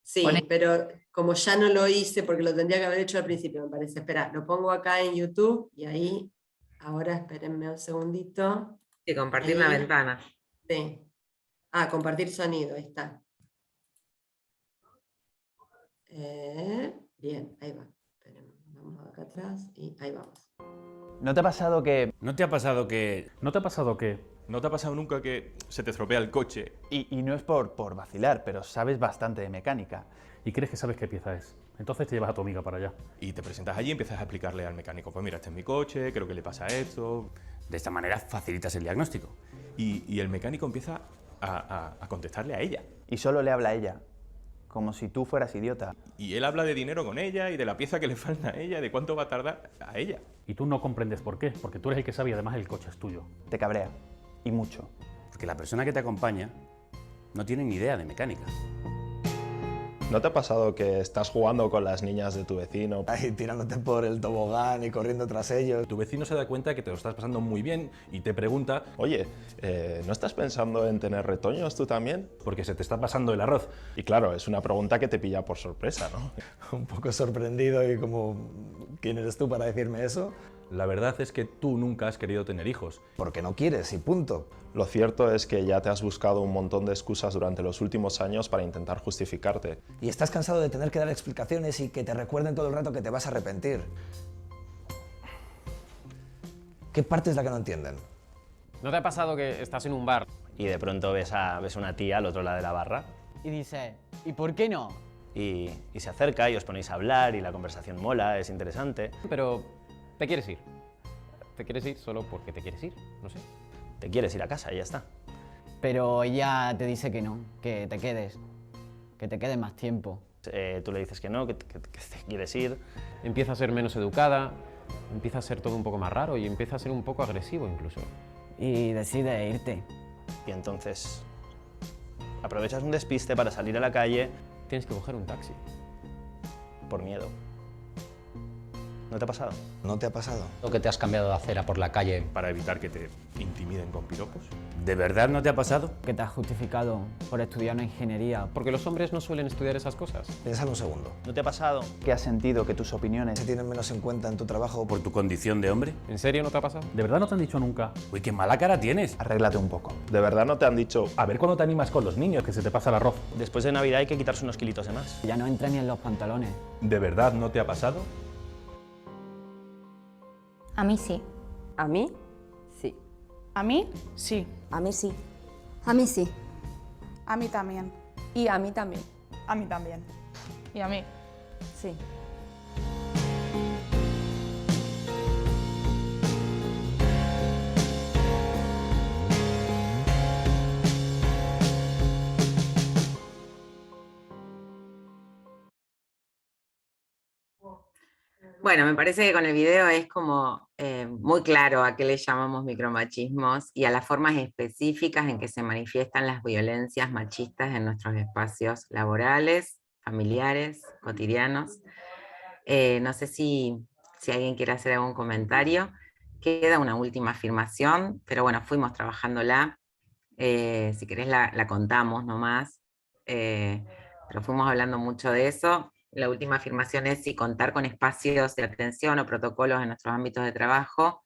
Speaker 1: Sí, pero como ya no lo hice, porque lo tendría que haber hecho al principio, me parece. Espera, lo pongo acá en YouTube y ahí, ahora espérenme un segundito.
Speaker 3: Sí, compartir
Speaker 1: Ahí.
Speaker 3: la ventana.
Speaker 1: Sí. Compartir sonido, ahí está. Bien, ahí va. Espérenme, vamos acá atrás y ahí vamos.
Speaker 9: ¿No te ha pasado que...?
Speaker 10: ¿No te ha pasado que...?
Speaker 11: ¿No te ha pasado que...?
Speaker 10: ¿No te ha pasado nunca que se te estropea el coche?
Speaker 9: Y no es por vacilar, pero sabes bastante de mecánica.
Speaker 11: Y crees que sabes qué pieza es. Entonces te llevas a tu amiga para allá.
Speaker 10: Y te presentas allí y empiezas a explicarle al mecánico, pues mira, este es mi coche, creo que le pasa esto.
Speaker 12: De esta manera facilitas el diagnóstico.
Speaker 10: Y el mecánico empieza a contestarle a ella.
Speaker 9: Y solo le habla a ella, como si tú fueras idiota.
Speaker 10: Y él habla de dinero con ella y de la pieza que le falta a ella, de cuánto va a tardar a ella.
Speaker 11: Y tú no comprendes por qué, porque tú eres el que sabe y además el coche es tuyo.
Speaker 9: Te cabrea. Y mucho.
Speaker 12: Porque la persona que te acompaña no tiene ni idea de mecánica.
Speaker 13: ¿No te ha pasado que estás jugando con las niñas de tu vecino? Ahí tirándote por el tobogán y corriendo tras ellos.
Speaker 10: Tu vecino se da cuenta que te lo estás pasando muy bien y te pregunta, oye, ¿no estás pensando en tener retoños tú también?
Speaker 11: Porque se te está pasando el arroz.
Speaker 13: Y claro, es una pregunta que te pilla por sorpresa, ¿no? Un poco sorprendido y como, ¿quién eres tú para decirme eso?
Speaker 10: La verdad es que tú nunca has querido tener hijos.
Speaker 13: Porque no quieres y punto. Lo cierto es que ya te has buscado un montón de excusas durante los últimos años para intentar justificarte.
Speaker 14: Y estás cansado de tener que dar explicaciones y que te recuerden todo el rato que te vas a arrepentir. ¿Qué parte es la que no entienden?
Speaker 15: ¿No te ha pasado que estás en un bar
Speaker 16: y de pronto ves una tía al otro lado de la barra?
Speaker 15: Y dices, ¿y por qué no?
Speaker 16: Y se acerca y os ponéis a hablar y la conversación mola, es interesante.
Speaker 15: Pero te quieres ir. Te quieres ir solo porque te quieres ir, no sé.
Speaker 16: Te quieres ir a casa y ya está.
Speaker 15: Pero ella te dice que no, que te quedes más tiempo.
Speaker 16: Tú le dices que no, que te quieres ir.
Speaker 15: Empieza a ser menos educada, empieza a ser todo un poco más raro y empieza a ser un poco agresivo incluso. Y decides irte.
Speaker 16: Y entonces aprovechas un despiste para salir a la calle.
Speaker 15: Tienes que coger un taxi.
Speaker 16: Por miedo. ¿No te ha pasado?
Speaker 14: ¿No te ha pasado?
Speaker 17: ¿O que te has cambiado de acera por la calle?
Speaker 10: Para evitar que te intimiden con piropos.
Speaker 12: ¿De verdad no te ha pasado?
Speaker 15: Que te has justificado por estudiar una ingeniería. Porque los hombres no suelen estudiar esas cosas.
Speaker 14: Piénsalo un segundo.
Speaker 16: ¿No te ha pasado?
Speaker 9: ¿Que has sentido que tus opiniones
Speaker 14: se tienen menos en cuenta en tu trabajo?
Speaker 12: ¿Por tu condición de hombre?
Speaker 15: ¿En serio no te ha pasado?
Speaker 11: ¿De verdad no te han dicho nunca?
Speaker 12: Uy, qué mala cara tienes.
Speaker 9: Arréglate un poco.
Speaker 13: ¿De verdad no te han dicho,
Speaker 11: a ver cuándo te animas con los niños, que se te pasa el arroz?
Speaker 16: Después de Navidad hay que quitarse unos kilitos de más.
Speaker 15: Ya no entra ni en los pantalones.
Speaker 10: ¿De verdad no te ha pasado?
Speaker 18: A mí sí.
Speaker 19: ¿A mí? Sí.
Speaker 18: ¿A mí? Sí.
Speaker 19: A mí sí.
Speaker 18: A mí sí.
Speaker 20: A mí también.
Speaker 19: Y a mí también.
Speaker 20: A mí también.
Speaker 18: Y a mí.
Speaker 19: Sí.
Speaker 3: Bueno, me parece que con el video es como muy claro a qué le llamamos micromachismos y a las formas específicas en que se manifiestan las violencias machistas en nuestros espacios laborales, familiares, cotidianos. No sé si alguien quiere hacer algún comentario. Queda una última afirmación, pero bueno, fuimos trabajándola. Si querés la contamos nomás, pero fuimos hablando mucho de eso. La última afirmación es si contar con espacios de atención o protocolos en nuestros ámbitos de trabajo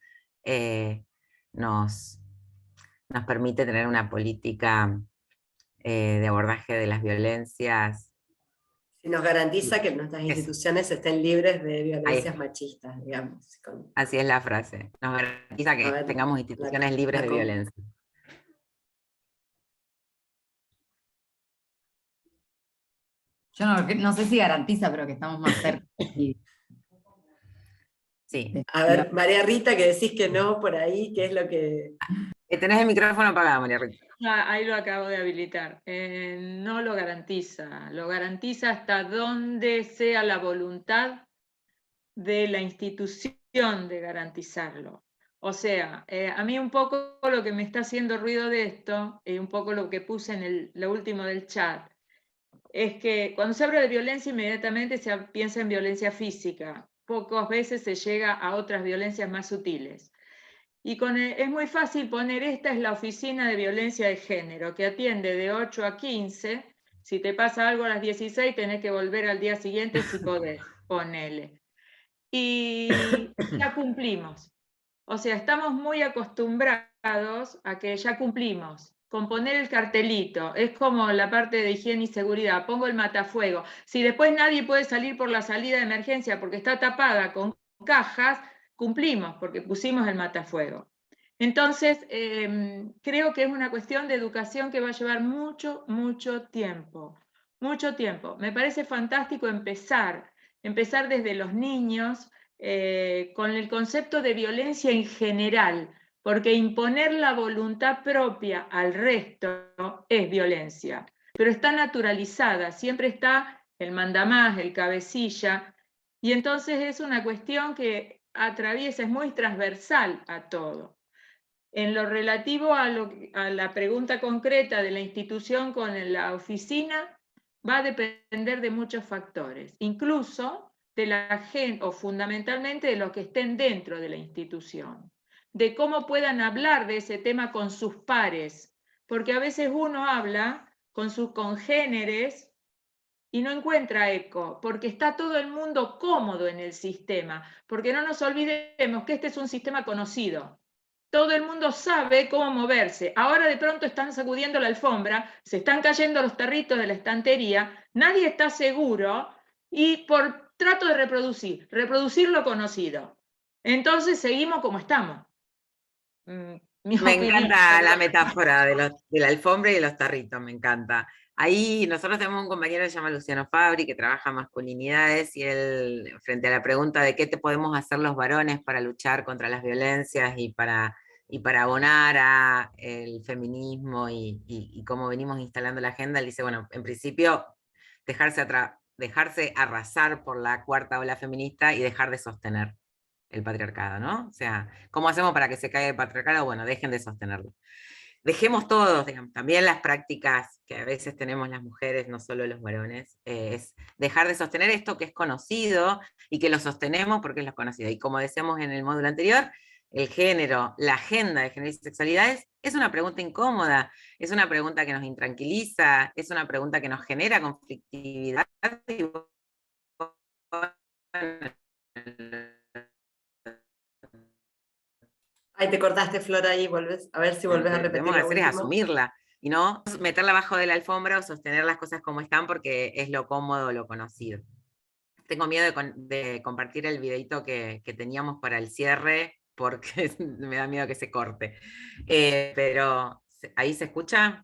Speaker 3: nos permite tener una política de abordaje de las violencias.
Speaker 1: Si nos garantiza que nuestras instituciones estén libres de violencias machistas, digamos.
Speaker 3: Así es la frase. Nos garantiza que tengamos instituciones libres de violencia.
Speaker 2: Yo no sé si garantiza, pero que estamos más cerca.
Speaker 3: Sí.
Speaker 1: A ver, María Rita, que decís que no por ahí, ¿qué es lo que...?
Speaker 3: Tenés el micrófono apagado, María Rita.
Speaker 8: Ahí lo acabo de habilitar. No lo garantiza hasta donde sea la voluntad de la institución de garantizarlo. O sea, a mí un poco lo que me está haciendo ruido de esto, un poco lo que puse en lo último del chat, es que cuando se habla de violencia inmediatamente se piensa en violencia física. Pocas veces se llega a otras violencias más sutiles. Y es muy fácil poner, esta es la oficina de violencia de género, que atiende de 8 a 15, si te pasa algo a las 16 tenés que volver al día siguiente si podés, ponele. Y ya cumplimos. O sea, estamos muy acostumbrados a que ya cumplimos. Con poner el cartelito, es como la parte de higiene y seguridad, pongo el matafuego. Si después nadie puede salir por la salida de emergencia porque está tapada con cajas, cumplimos porque pusimos el matafuego. Entonces, creo que es una cuestión de educación que va a llevar mucho, mucho tiempo. Mucho tiempo. Me parece fantástico empezar desde los niños con el concepto de violencia en general, porque imponer la voluntad propia al resto es violencia, pero está naturalizada, siempre está el mandamás, el cabecilla, y entonces es una cuestión que atraviesa, es muy transversal a todo. En lo relativo a la pregunta concreta de la institución con la oficina, va a depender de muchos factores, incluso de la gente, o fundamentalmente de los que estén dentro de la institución, de cómo puedan hablar de ese tema con sus pares, porque a veces uno habla con sus congéneres y no encuentra eco, porque está todo el mundo cómodo en el sistema, porque no nos olvidemos que este es un sistema conocido. Todo el mundo sabe cómo moverse. Ahora de pronto están sacudiendo la alfombra, se están cayendo los tarritos de la estantería, nadie está seguro y por trato de reproducir lo conocido. Entonces seguimos como estamos.
Speaker 3: Me encanta la metáfora de la alfombra y de los tarritos, me encanta. Ahí nosotros tenemos un compañero que se llama Luciano Fabri, que trabaja masculinidades, y él, frente a la pregunta de qué te podemos hacer los varones para luchar contra las violencias y para abonar a el feminismo y cómo venimos instalando la agenda, él dice, bueno, en principio, dejarse arrasar por la cuarta ola feminista y dejar de sostener el patriarcado, ¿no? O sea, ¿cómo hacemos para que se caiga el patriarcado? Bueno, dejen de sostenerlo. Dejemos todos, digamos, también las prácticas que a veces tenemos las mujeres, no solo los varones, es dejar de sostener esto que es conocido y que lo sostenemos porque es lo conocido. Y como decíamos en el módulo anterior, el género, la agenda de género y sexualidades es una pregunta incómoda, es una pregunta que nos intranquiliza, es una pregunta que nos genera conflictividad.
Speaker 1: Ahí te cortaste, Flor, ahí volvés, a ver si volvés a repetir.
Speaker 3: Lo que tenemos que hacer es asumirla, y no meterla abajo de la alfombra o sostener las cosas como están porque es lo cómodo, lo conocido. Tengo miedo de compartir el videito que teníamos para el cierre, porque me da miedo que se corte. Pero, ¿ahí se escucha?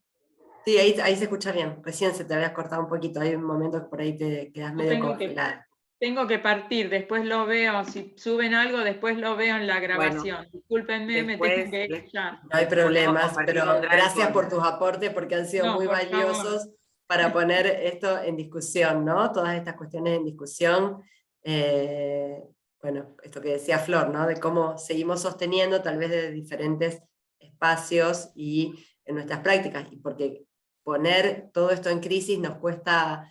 Speaker 1: Sí, ahí se escucha bien. Recién se te había cortado un poquito, hay un momento que por ahí te quedas medio congelada.
Speaker 8: Tengo que partir, después lo veo, si suben algo, después lo veo en la grabación. Bueno, discúlpenme, me tengo que ir ya.
Speaker 1: No hay problemas, pero gracias por tus aportes porque han sido muy valiosos para poner esto en discusión, ¿no? Todas estas cuestiones en discusión. Bueno, bueno, esto que decía Flor, ¿no? De cómo seguimos sosteniendo tal vez desde diferentes espacios y en nuestras prácticas, y porque poner todo esto en crisis nos cuesta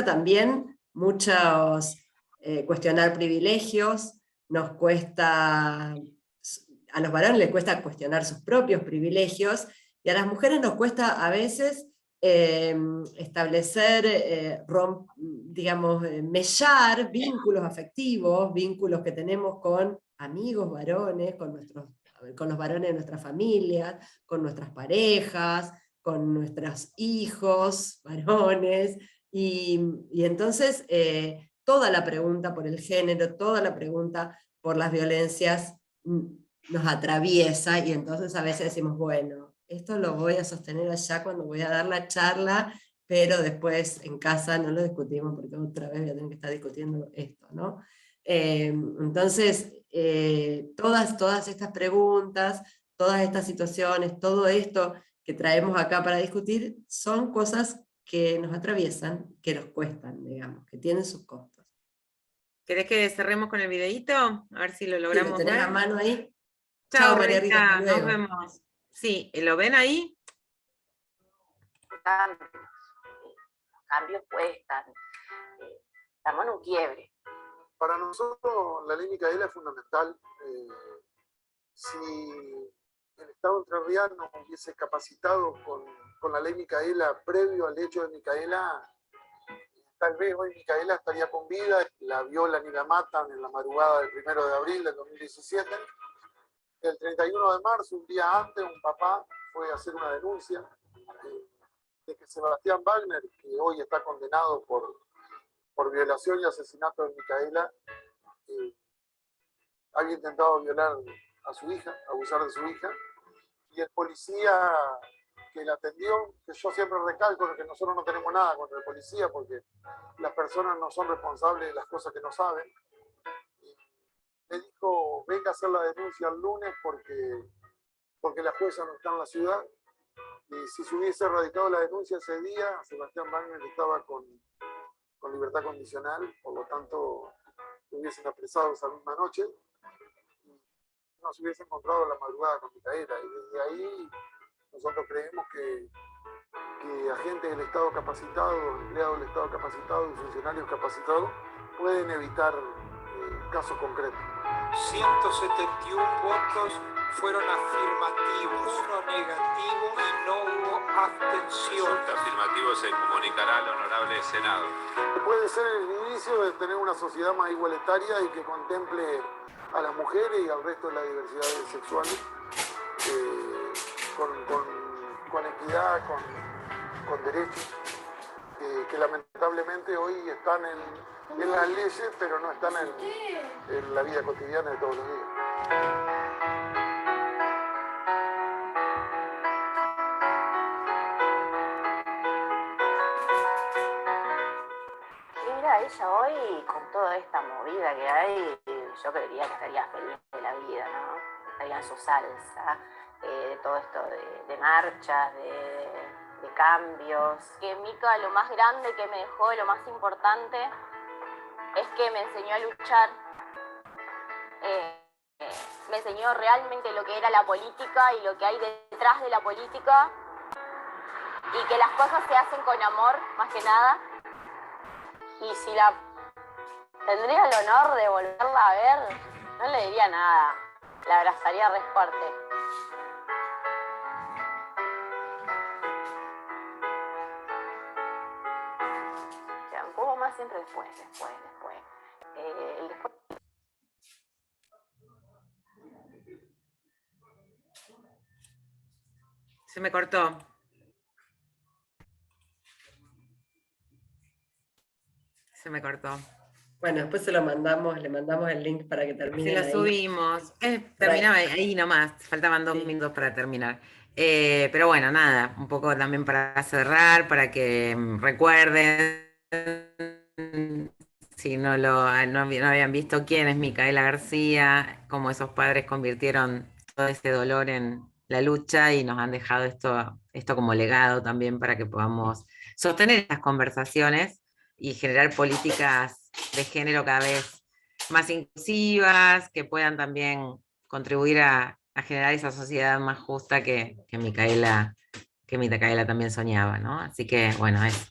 Speaker 1: también muchos cuestionar privilegios, nos cuesta, a los varones les cuesta cuestionar sus propios privilegios, y a las mujeres nos cuesta a veces establecer, digamos, mellar vínculos afectivos, vínculos que tenemos con amigos varones, con los varones de nuestras familias, con nuestras parejas, con nuestros hijos varones, y entonces toda la pregunta por el género, toda la pregunta por las violencias nos atraviesa, y entonces a veces decimos, bueno, esto lo voy a sostener allá cuando voy a dar la charla, pero después en casa no lo discutimos porque otra vez voy a tener que estar discutiendo esto, ¿no? Entonces, todas estas preguntas, todas estas situaciones, todo esto que traemos acá para discutir, son cosas que nos atraviesan, que nos cuestan, digamos, que tienen sus costos.
Speaker 3: ¿Querés que cerremos con el videíto? A ver si lo logramos
Speaker 1: ¿Lo tenés
Speaker 3: ver.
Speaker 1: a mano ahí?
Speaker 3: Chao,
Speaker 1: María Rita, hasta
Speaker 3: Rita, nos
Speaker 1: luego.
Speaker 3: vemos. Sí, ¿lo ven ahí?
Speaker 21: Cambios cuestan, estamos en un quiebre.
Speaker 22: Para nosotros la ley Micaela es fundamental. Si el Estado entrerriano hubiese capacitado con la ley Micaela previo al hecho de Micaela, tal vez hoy Micaela estaría con vida, la violan y la matan en la madrugada del 1 de abril del 2017. El 31 de marzo, un día antes, un papá fue a hacer una denuncia de que Sebastián Wagner, que hoy está condenado por violación y asesinato de Micaela, había intentado violar a su hija, abusar de su hija, y el policía que la atendió, que yo siempre recalco que nosotros no tenemos nada contra el policía porque las personas no son responsables de las cosas que no saben, le dijo, venga a hacer la denuncia el lunes porque la jueza no está en la ciudad, y si se hubiese radicado la denuncia ese día, Sebastián Wagner estaba con libertad condicional, por lo tanto lo hubiesen apresado esa misma noche y no se hubiese encontrado la madrugada con Micaela, y desde ahí nosotros creemos que agentes del Estado capacitado, empleados del Estado capacitado y funcionarios capacitados pueden evitar casos concretos.
Speaker 23: 171 votos fueron afirmativos, 1 negativo y no hubo abstención.
Speaker 24: Afirmativo se comunicará al honorable Senado.
Speaker 22: Puede ser el inicio de tener una sociedad más igualitaria y que contemple a las mujeres y al resto de las diversidades sexuales con equidad, con derechos, que lamentablemente hoy están en las leyes, pero no están en la vida cotidiana de todos los días.
Speaker 21: Mira, ella hoy, con toda esta movida que hay, yo creería que estaría feliz de la vida, ¿no? Estaría en su salsa, de todo esto de marchas, de cambios.
Speaker 25: Que Mica, lo más grande que me dejó, lo más importante, es que me enseñó a luchar. Me enseñó realmente lo que era la política y lo que hay detrás de la política, y que las cosas se hacen con amor, más que nada. Y si tendría el honor de volverla a ver, no le diría nada, la abrazaría re fuerte.
Speaker 21: Un poco más siempre después.
Speaker 3: Se me cortó. Se me cortó.
Speaker 1: Bueno, después le mandamos el link para que termine.
Speaker 3: Se lo subimos. Terminaba ahí nomás, faltaban 2 minutos para terminar. Pero bueno, nada, un poco también para cerrar, para que recuerden, si no habían visto, quién es Micaela García, cómo esos padres convirtieron todo ese dolor en la lucha y nos han dejado esto como legado también para que podamos sostener estas conversaciones y generar políticas de género cada vez más inclusivas, que puedan también contribuir a generar esa sociedad más justa que Micaela también soñaba, ¿no? Así que, bueno, eso.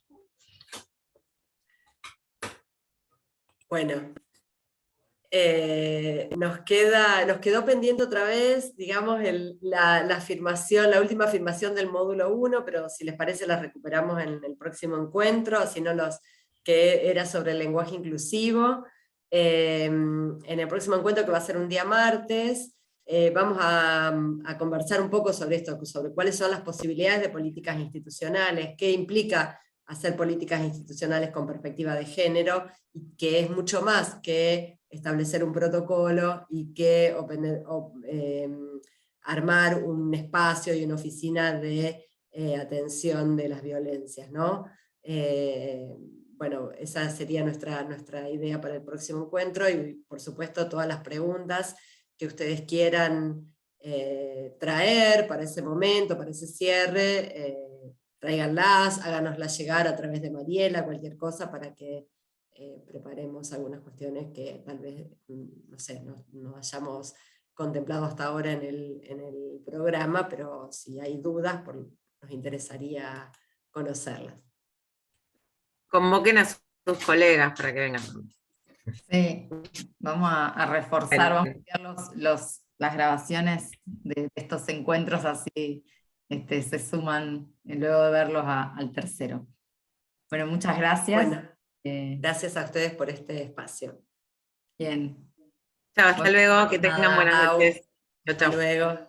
Speaker 1: Bueno, nos quedó pendiente otra vez, digamos, la última afirmación del módulo 1, pero si les parece la recuperamos en el próximo encuentro, si no que era sobre el lenguaje inclusivo. En el próximo encuentro, que va a ser un día martes, vamos a conversar un poco sobre esto, sobre cuáles son las posibilidades de políticas institucionales, qué implica hacer políticas institucionales con perspectiva de género, y que es mucho más que establecer un protocolo y que armar un espacio y una oficina de atención de las violencias, ¿no? Bueno, esa sería nuestra idea para el próximo encuentro, y por supuesto todas las preguntas que ustedes quieran traer para ese momento, para ese cierre, tráiganlas, háganoslas llegar a través de Mariela, cualquier cosa, para que preparemos algunas cuestiones que tal vez, no sé, no hayamos contemplado hasta ahora en el programa, pero si hay dudas, nos interesaría conocerlas.
Speaker 3: Convoquen a sus colegas para que vengan.
Speaker 2: Sí, vamos a reforzar, vamos a enviar las grabaciones de estos encuentros, así se suman luego de verlos al tercero. Bueno, muchas gracias.
Speaker 1: Bueno, gracias a ustedes por este espacio.
Speaker 2: Bien.
Speaker 3: Chao, hasta luego, que tengan buenas noches. Chao, chao.
Speaker 1: Hasta luego.